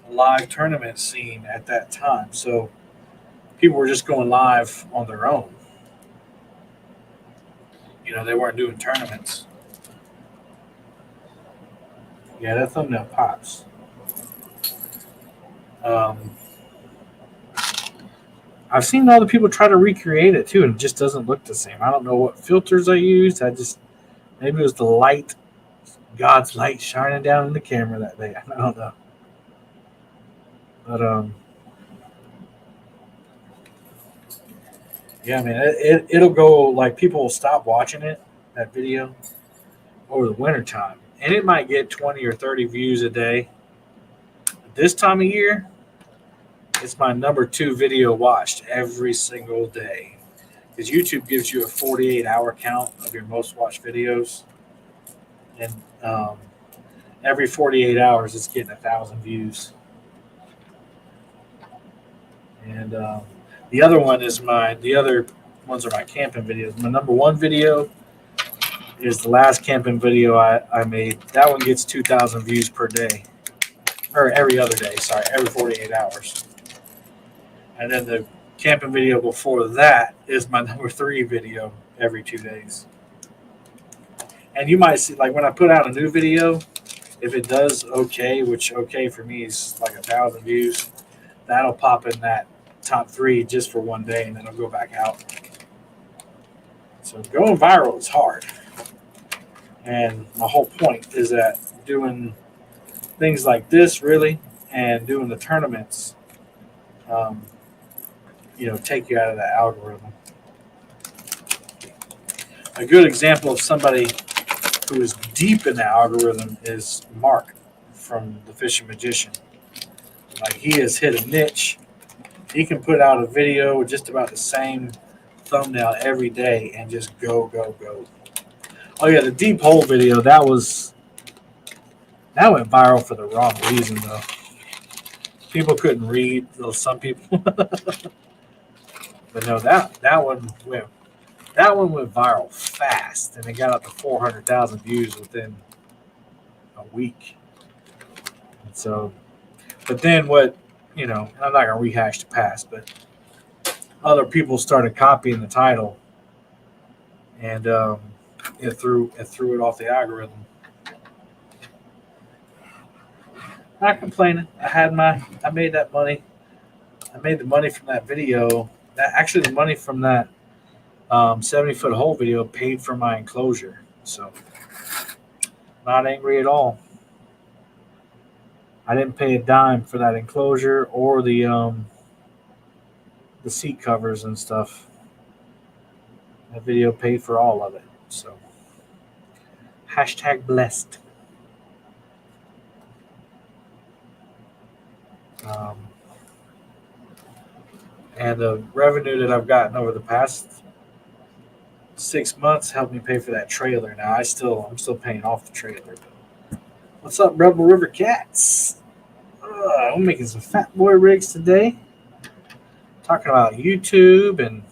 a live tournament scene at that time. So people were just going live on their own. You know, they weren't doing tournaments. Yeah, that thumbnail pops. I've seen other people try to recreate it too, and it just doesn't look the same. I don't know what filters I used. Maybe it was the light, God's light shining down in the camera that day. I don't know. But yeah, man, it'll go like people will stop watching that video over the winter time, and it might get 20 or 30 views a day. This time of year, it's my number 2 video watched every single day. Because YouTube gives you a 48-hour count of your most watched videos. And every 48 hours, it's getting 1,000 views. And the other ones are my camping videos. My number 1 video is the last camping video I made. That one gets 2,000 views per day. Or every other day, every 48 hours. And then the camping video before that is my number 3 video every 2 days. And you might see, like when I put out a new video, if it does okay, which okay for me is like 1,000 views, that'll pop in that top 3 just for one day, and then it'll go back out. So going viral is hard. And my whole point is that doing things like this really and doing the tournaments, take you out of that algorithm. A good example of somebody who is deep in the algorithm is Mark from The Fishing Magician. Like he has hit a niche. He can put out a video with just about the same thumbnail every day and just go, go, go. Oh yeah, the deep hole video, that went viral for the wrong reason though. People couldn't read, some people. But no, that one went That one went viral fast, and it got up to 400,000 views within a week. And so, but then what? I'm not gonna rehash the past, but other people started copying the title, and it threw it off the algorithm. Not complaining. I made that money. I made the money from that video. Actually, the money from that 70-foot hole video paid for my enclosure. So, not angry at all. I didn't pay a dime for that enclosure or the seat covers and stuff. That video paid for all of it. So, hashtag blessed. Um, and the revenue that I've gotten over the past 6 months helped me pay for that trailer. Now I'm still paying off the trailer. What's up, Rebel River Cats? I'm making some Fatboy rigs today. Talking about YouTube and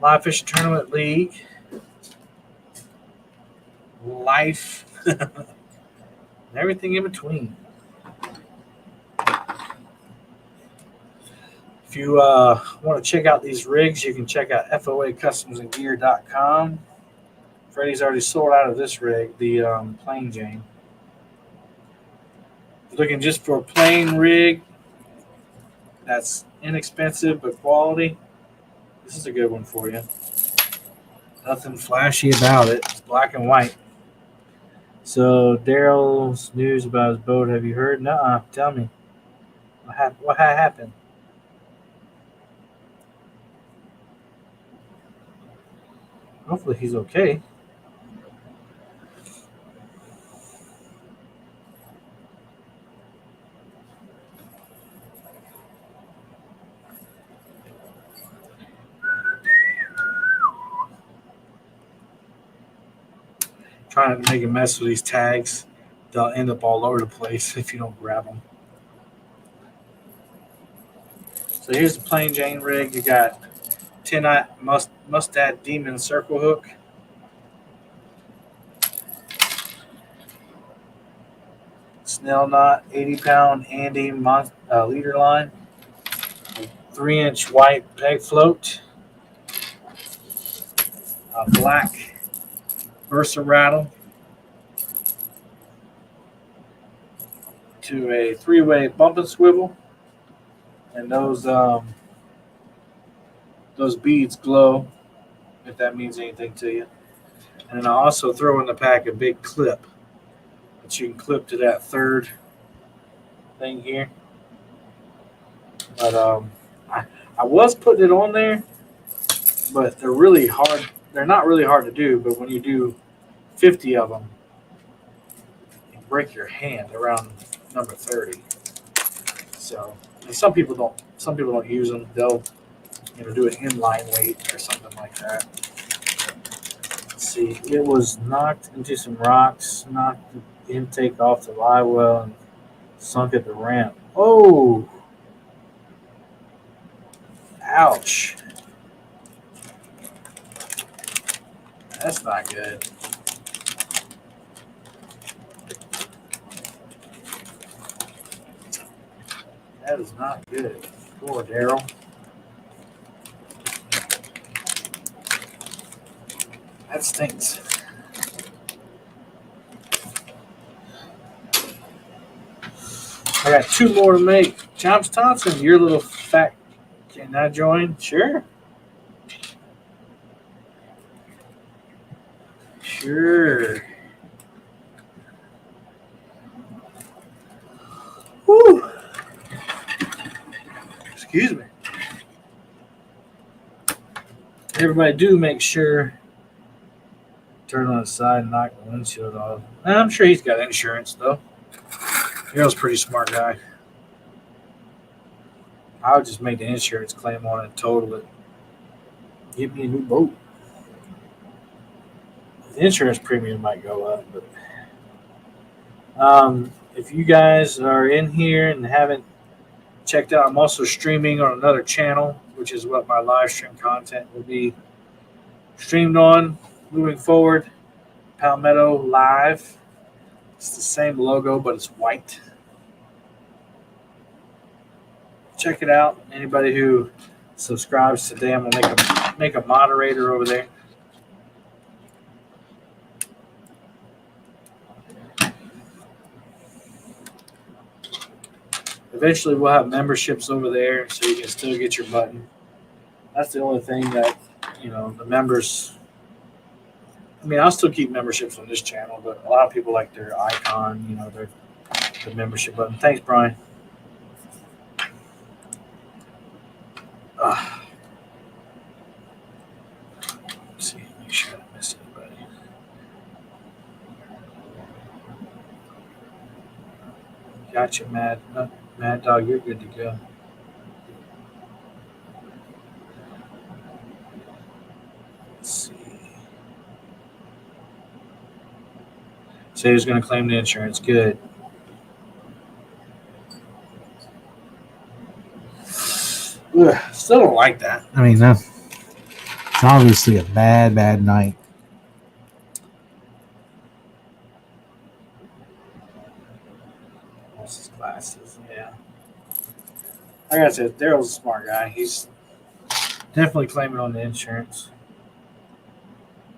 Live Fishing Tournament League, life, and everything in between. If you want to check out these rigs, you can check out foacustomsandgear.com. Freddie's already sold out of this rig, the Plain Jane. If you're looking just for a plain rig that's inexpensive but quality, this is a good one for you. Nothing flashy about it. It's black and white. So Daryl's news about his boat, have you heard? Nuh-uh. Tell me. What happened? Hopefully he's okay. Trying to make a mess with these tags. They'll end up all over the place if you don't grab them. So here's the Plain Jane rig. You got 10-aught Mustad Demon circle hook. Snell knot, 80-pound Andy leader line. 3-inch white peg float. A black Versa rattle. To a 3-way bump and swivel. And those beads glow, if that means anything to you. And then I also throw in the pack a big clip that you can clip to that third thing here. But I was putting it on there, but they're really hard. They're not really hard to do, but when you do 50 of them, you break your hand around number 30. So some people don't use them. They'll do an inline weight or something like that. Let's see, it was knocked into some rocks, knocked the intake off the live well, and sunk at the ramp. Oh, ouch! That's not good. That is not good. Poor Daryl. That stinks. I got 2 more to make. Chomps Thompson, your little fat. Can I join? Sure. Sure. Woo. Excuse me. Everybody do make sure turn on the side and knock the windshield off. I'm sure he's got insurance though. Daryl's a pretty smart guy. I would just make the insurance claim on it and total it. Give me a new boat. The insurance premium might go up, but if you guys are in here and haven't checked out, I'm also streaming on another channel, which is what my live stream content will be. streamed on moving forward. Palmetto Live. It's the same logo, but it's white. Check it out. Anybody who subscribes today, I'm gonna make a moderator over there. Eventually, we'll have memberships over there, so you can still get your button. That's the only thing that the members. I mean, I'll still keep memberships on this channel, but a lot of people like their icon, their membership button. Thanks, Brian. Let's see, make sure I don't miss anybody. Gotcha, Mad Dog. You're good to go. Let's see. Say who's going to claim the insurance. Good. Ugh, still don't like that. I mean, it's obviously a bad night. What's his glasses? Yeah. Like I said, Daryl's a smart guy. He's definitely claiming on the insurance.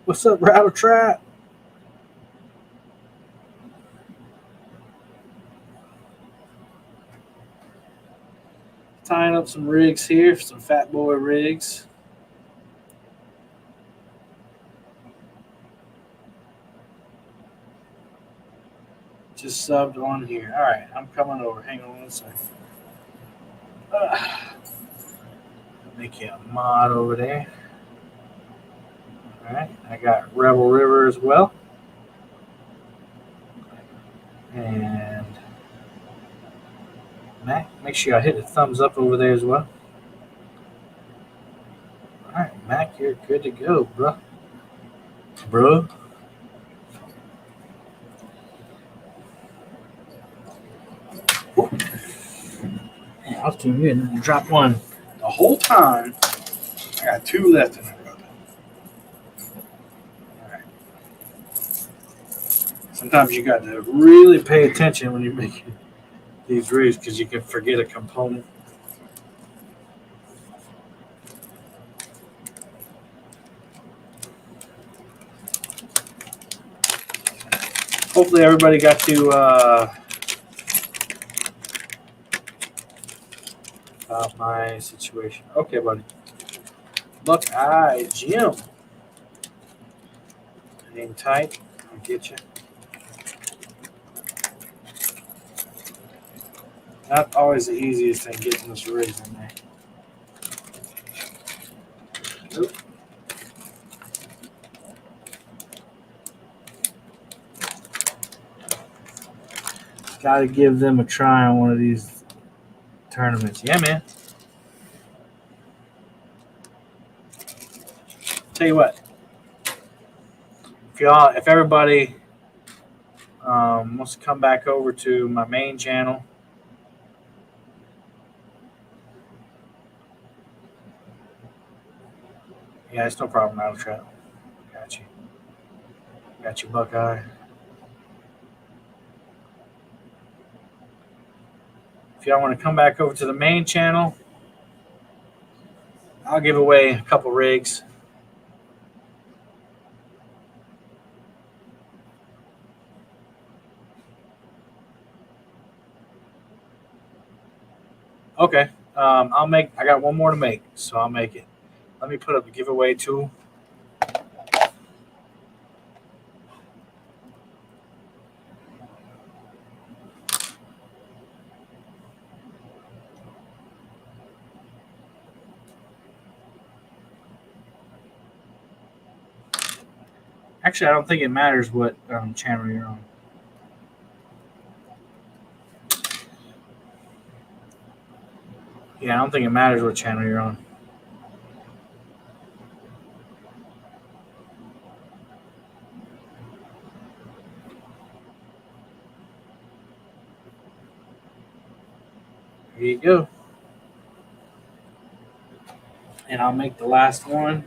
What's up, Rattle Trap? Tying up some rigs here, some Fatboy rigs. Just subbed on here. All right, I'm coming over. Hang on one second. Make you a mod over there. All right, I got Rebel River as well. And Mac, make sure I hit the thumbs up over there as well. All right, Mac, you're good to go, bro. Yeah, I was too good. And drop one the whole time. I got two left in there, brother. All right. Sometimes you got to really pay attention when you're making these rigs because you can forget a component. Hopefully everybody got to about my situation. Okay, buddy. Buckeye Jim. Hang tight. I'll get you. Not always the easiest thing getting those rigs in there. Oop. Got to give them a try on one of these tournaments. Yeah, man. Tell you what. If everybody wants to come back over to my main channel, yeah, it's no problem. I'll try. Got you, Buckeye. If y'all want to come back over to the main channel, I'll give away a couple rigs. Okay. I got one more to make, so I'll make it. Let me put up a giveaway tool. Actually, I don't think it matters what channel you're on. Yeah, I don't think it matters what channel you're on. Here you go. And I'll make the last one.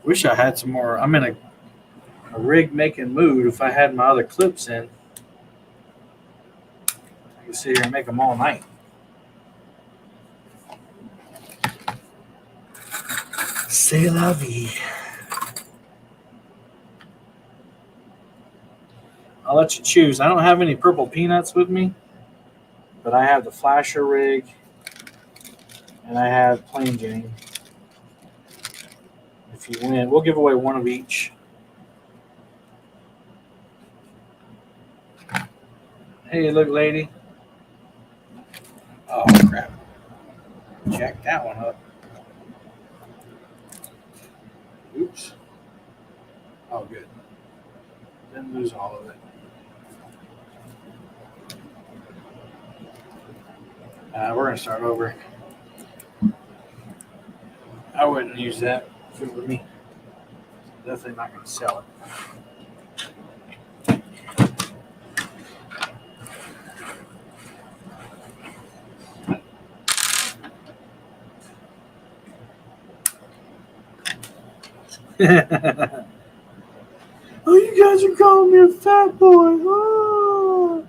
Wish I had some more. I'm in a rig making mood. If I had my other clips in, I could sit here and make them all night. C'est la vie. I'll let you choose. I don't have any purple peanuts with me, but I have the flasher rig and I have plain Jane. If you win, we'll give away one of each. Hey, look, lady. Oh, crap. Jack that one up. Oops. Oh, good. Didn't lose all of it. We're going to start over. I wouldn't use that if it were me. Definitely not going to sell it. Oh, you guys are calling me a fat boy. Oh.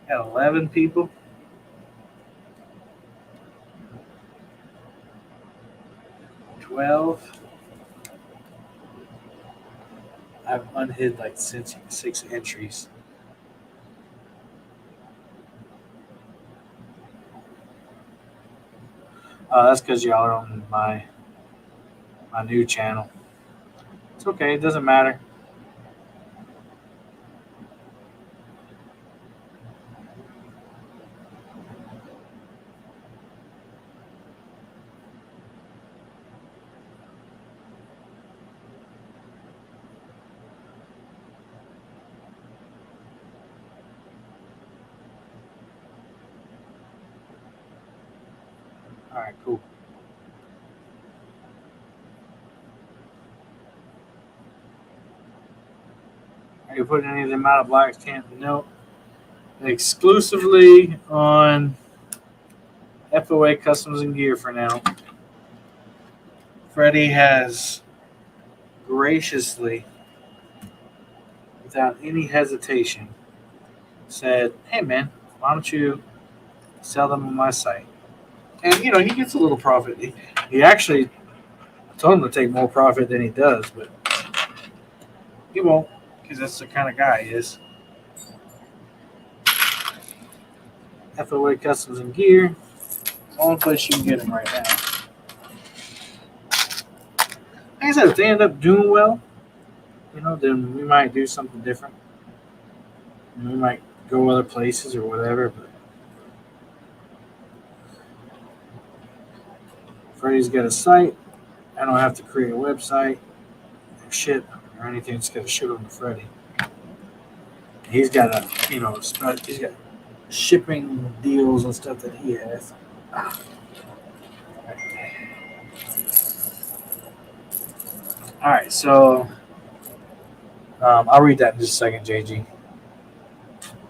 Got 11 people. 12. I've unhid like 6 entries. That's because y'all are on my new channel. It's okay. It doesn't matter. All right, cool. Are you putting any of them out of Black's camp? No. Exclusively on FOA Customs and Gear for now. Freddie has graciously, without any hesitation, said, "Hey man, why don't you sell them on my site?" And he gets a little profit. He actually told him to take more profit than he does, but he won't, because that's the kind of guy he is. FOA Customs and Gear, only place you can get them right now. Like I said, if they end up doing well, then we might do something different. We might go other places or whatever. But Freddie's got a site. I don't have to create a website or ship or anything. Just got to ship them to Freddie. He's got he's got shipping deals and stuff that he has. All right, so I'll read that in just a second, JG. All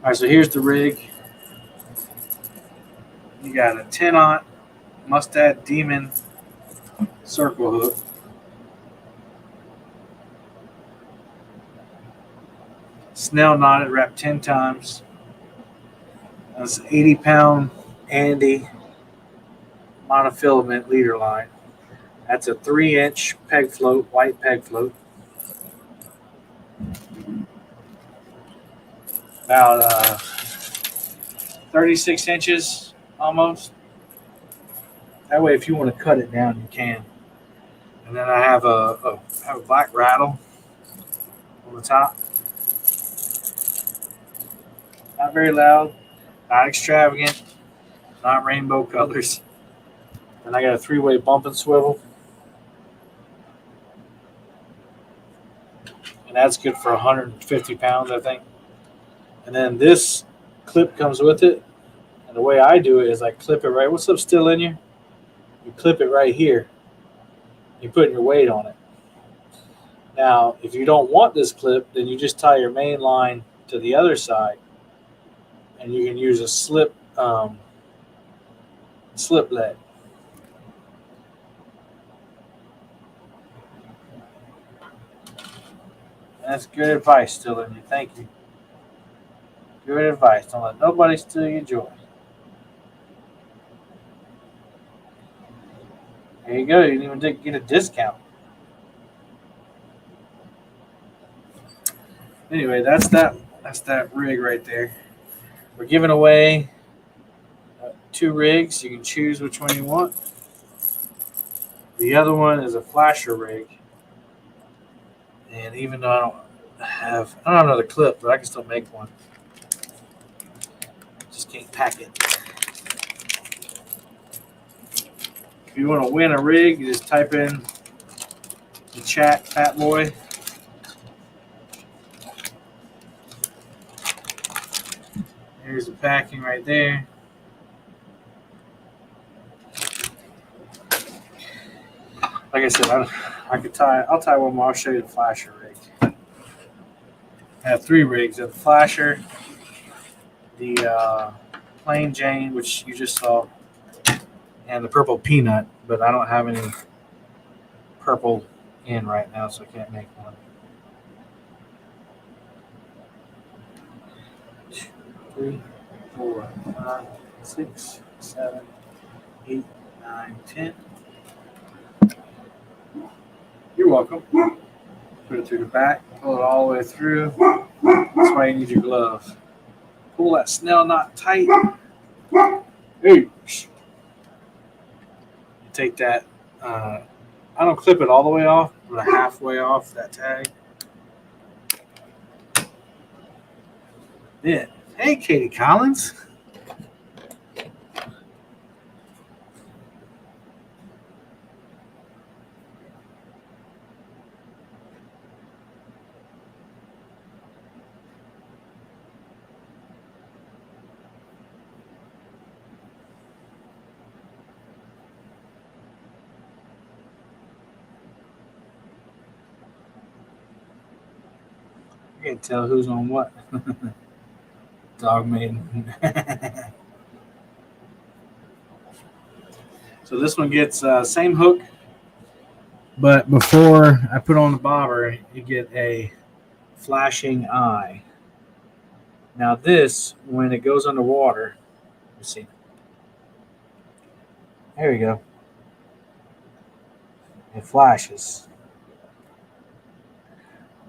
right, so here's the rig. You got a 10-aught Mustad Demon circle hook. Snell knotted, wrapped 10 times. That's an 80-pound Andy monofilament leader line. That's a 3-inch peg float, white peg float. About 36 inches almost. That way, if you want to cut it down, you can. And then I have a black rattle on the top. Not very loud, not extravagant, not rainbow colors. And I got a 3-way bump and swivel. And that's good for 150 pounds, I think. And then this clip comes with it. And the way I do it is I clip it right. What's up, still in you? You clip it right here. You put your weight on it. Now, if you don't want this clip, then you just tie your main line to the other side, and you can use a slip lead. That's good advice, Dylan. Thank you. Good advice. Don't let nobody steal your joy. There you go. You didn't even get a discount. Anyway, that's that. That's that rig right there. We're giving away 2 rigs. You can choose which one you want. The other one is a flasher rig, and even though I don't know the clip, but I can still make one. Just can't pack it. If you want to win a rig, you just type in the chat, Fatboy. Here's the packing right there. Like I said, I'll tie one more. I'll show you the flasher rig. I have 3 rigs. I have the flasher, the plain Jane, which you just saw, and the purple peanut, but I don't have any purple in right now, so I can't make one. 2, 3, 4, 5, 6, 7, 8, 9, 10. You're welcome. Put it through the back, pull it all the way through. That's why you need your glove. Pull that snell knot tight. Hey. Take that. I don't clip it all the way off, but halfway off that tag. Yeah. Hey, Katie Collins. I can't tell who's on what. Dog maiden. So this one gets same hook, but before I put on the bobber, you get a flashing eye. Now this, when it goes underwater, let's see. There we go. It flashes.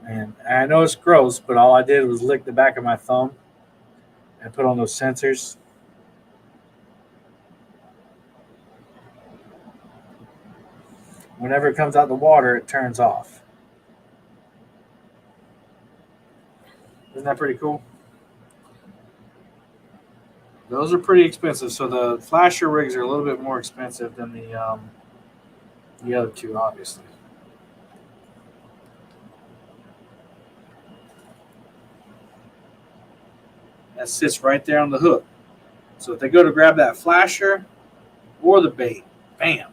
And I know it's gross, but all I did was lick the back of my thumb and put on those sensors. Whenever it comes out the water, it turns off. Isn't that pretty cool? Those are pretty expensive. So the flasher rigs are a little bit more expensive than the other 2, obviously. That sits right there on the hook. So if they go to grab that flasher or the bait, bam,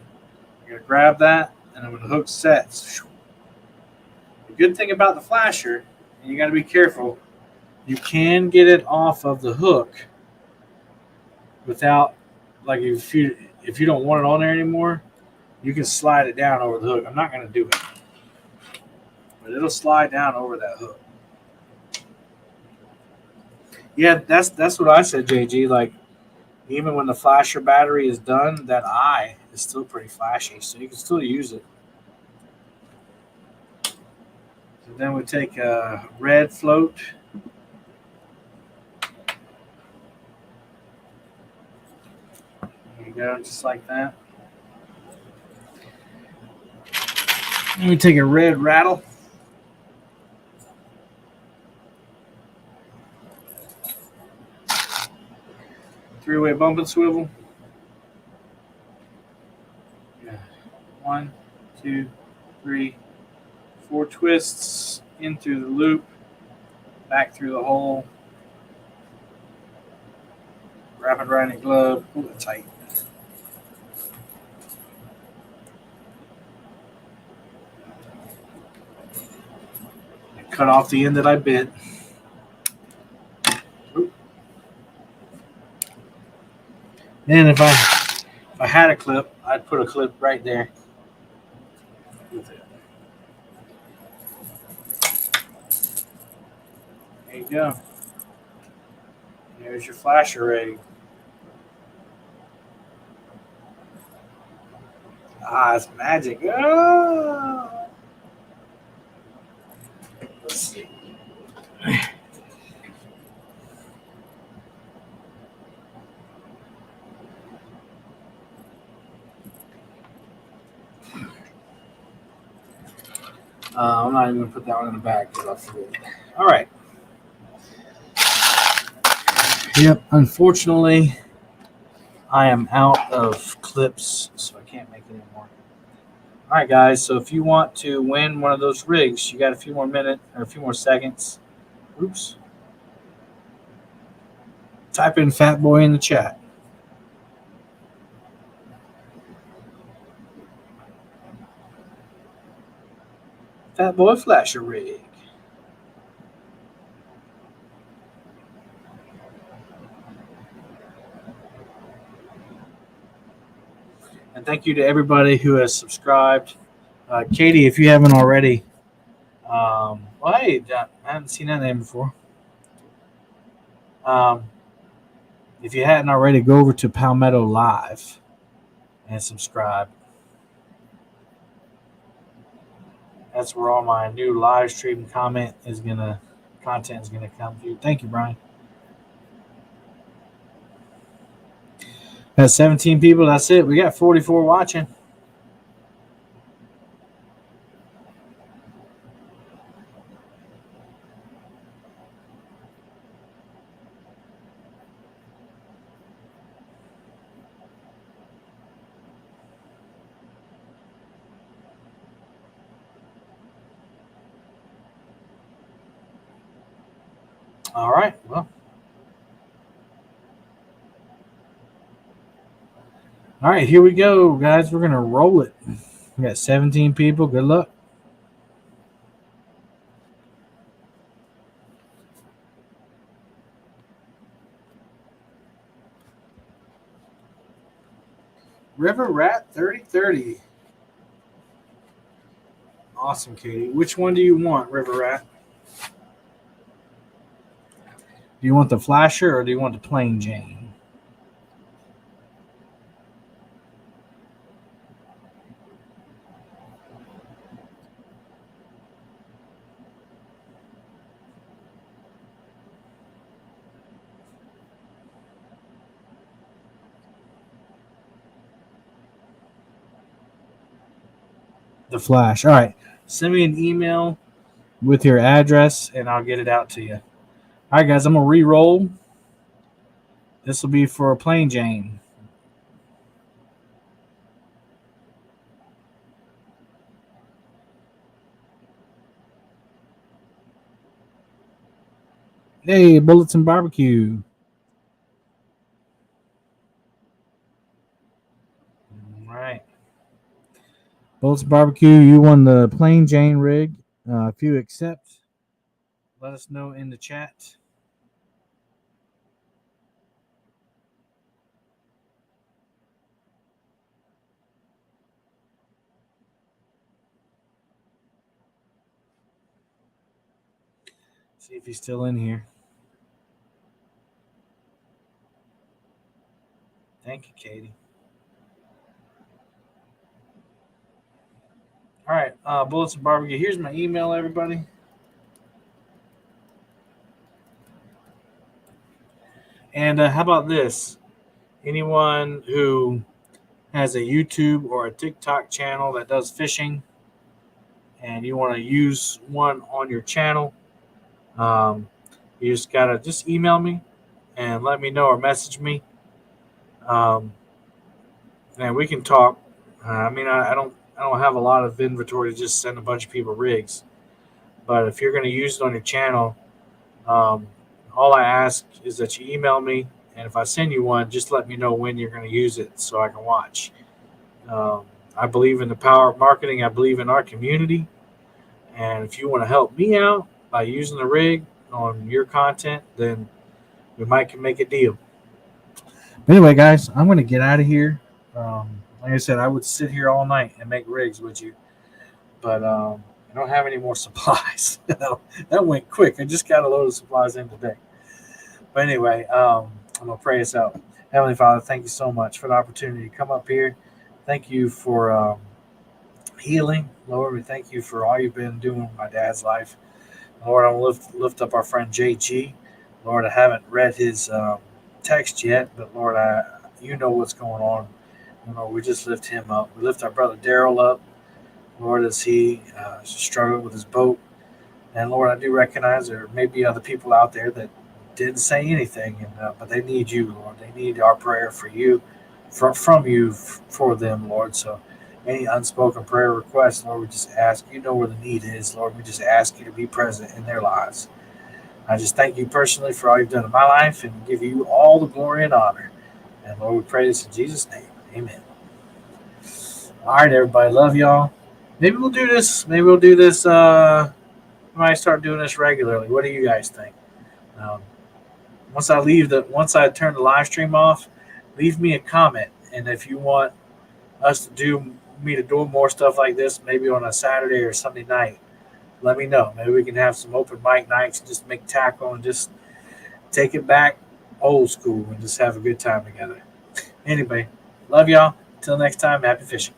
you're going to grab that, and then when the hook sets, the good thing about the flasher, and you got to be careful, you can get it off of the hook without, like if you don't want it on there anymore, you can slide it down over the hook. I'm not going to do it, but it'll slide down over that hook. Yeah, that's what I said, JG. Like, even when the flasher battery is done, that eye is still pretty flashy, so you can still use it. So then we take a red float. There you go, just like that. Then we take a red rattle. Three-way bump and swivel. Yeah. 1, 2, 3, 4 twists in through the loop, back through the hole. Wrap it around your glove, pull it tight. cut off the end that I bit. And if I had a clip, I'd put a clip right there. There you go. There's your flasher rating. Ah, it's magic. Oh. Let's see. I'm not even going to put that one in the bag because I forget. All right. Yep. Unfortunately, I am out of clips, so I can't make any more. All right, guys. So if you want to win one of those rigs, you got a few more minutes or a few more seconds. Oops. Type in Fatboy in the chat. Fatboy flasher rig. And thank you to everybody who has subscribed. Katie, if you haven't already, hey, I haven't seen that name before. If you hadn't already, go over to Palmetto Live and subscribe. That's where all my new live stream content is gonna come through. Thank you, Brian. That's 17 people. That's it. We got 44 watching. All right. Well. All right, here we go, guys. We're going to roll it. We got 17 people. Good luck. River Rat 3030. Awesome, Katie. Which one do you want, River Rat? Do you want the flasher or do you want the plain Jane? The flash. All right. Send me an email with your address and I'll get it out to you. All right, guys. I'm going to re-roll. This will be for a plain Jane. Hey, Bullets and Barbecue. All right. Bullets Barbecue, you won the plain Jane rig. If you accept, let us know in the chat. See if he's still in here. Thank you, Katie. All right, Bullets and Barbecue. Here's my email, everybody. And how about this? Anyone who has a YouTube or a TikTok channel that does fishing and you want to use one on your channel, you just got to email me and let me know or message me. And we can talk. I don't have a lot of inventory to just send a bunch of people rigs. But if you're going to use it on your channel, all I ask is that you email me, and if I send you one, just let me know when you're going to use it so I can watch. I believe in the power of marketing. I believe in our community. And if you want to help me out, by using the rig on your content, then we might can make a deal. But anyway, guys, I'm going to get out of here. Like I said, I would sit here all night and make rigs with you, but I don't have any more supplies. That went quick. I just got a load of supplies in today. But anyway, I'm going to pray us out. Heavenly Father, thank you so much for the opportunity to come up here. Thank you for healing. Lord, we thank you for all you've been doing in my dad's life. Lord, I want to lift up our friend JG. Lord, I haven't read his text yet, but Lord, you know what's going on. Lord, we just lift him up. We lift our brother Daryl up, Lord, as he struggled with his boat. And Lord, I do recognize there may be other people out there that didn't say anything, but they need you, Lord. They need our prayer for you, from you for them, Lord. So any unspoken prayer requests, Lord, we just ask, you know where the need is, Lord. We just ask you to be present in their lives. I just thank you personally for all you've done in my life and give you all the glory and honor. And Lord, we pray this in Jesus' name. Amen. All right, everybody. Love y'all. Maybe we'll do this. Maybe we'll do this. We might start doing this regularly. What do you guys think? Um, once I turn the live stream off, leave me a comment. And if you want us to do more stuff like this, maybe on a Saturday or Sunday night, let me know. Maybe we can have some open mic nights and just make tackle and just take it back old school and just have a good time together. Anyway, love y'all. Till next time, happy fishing.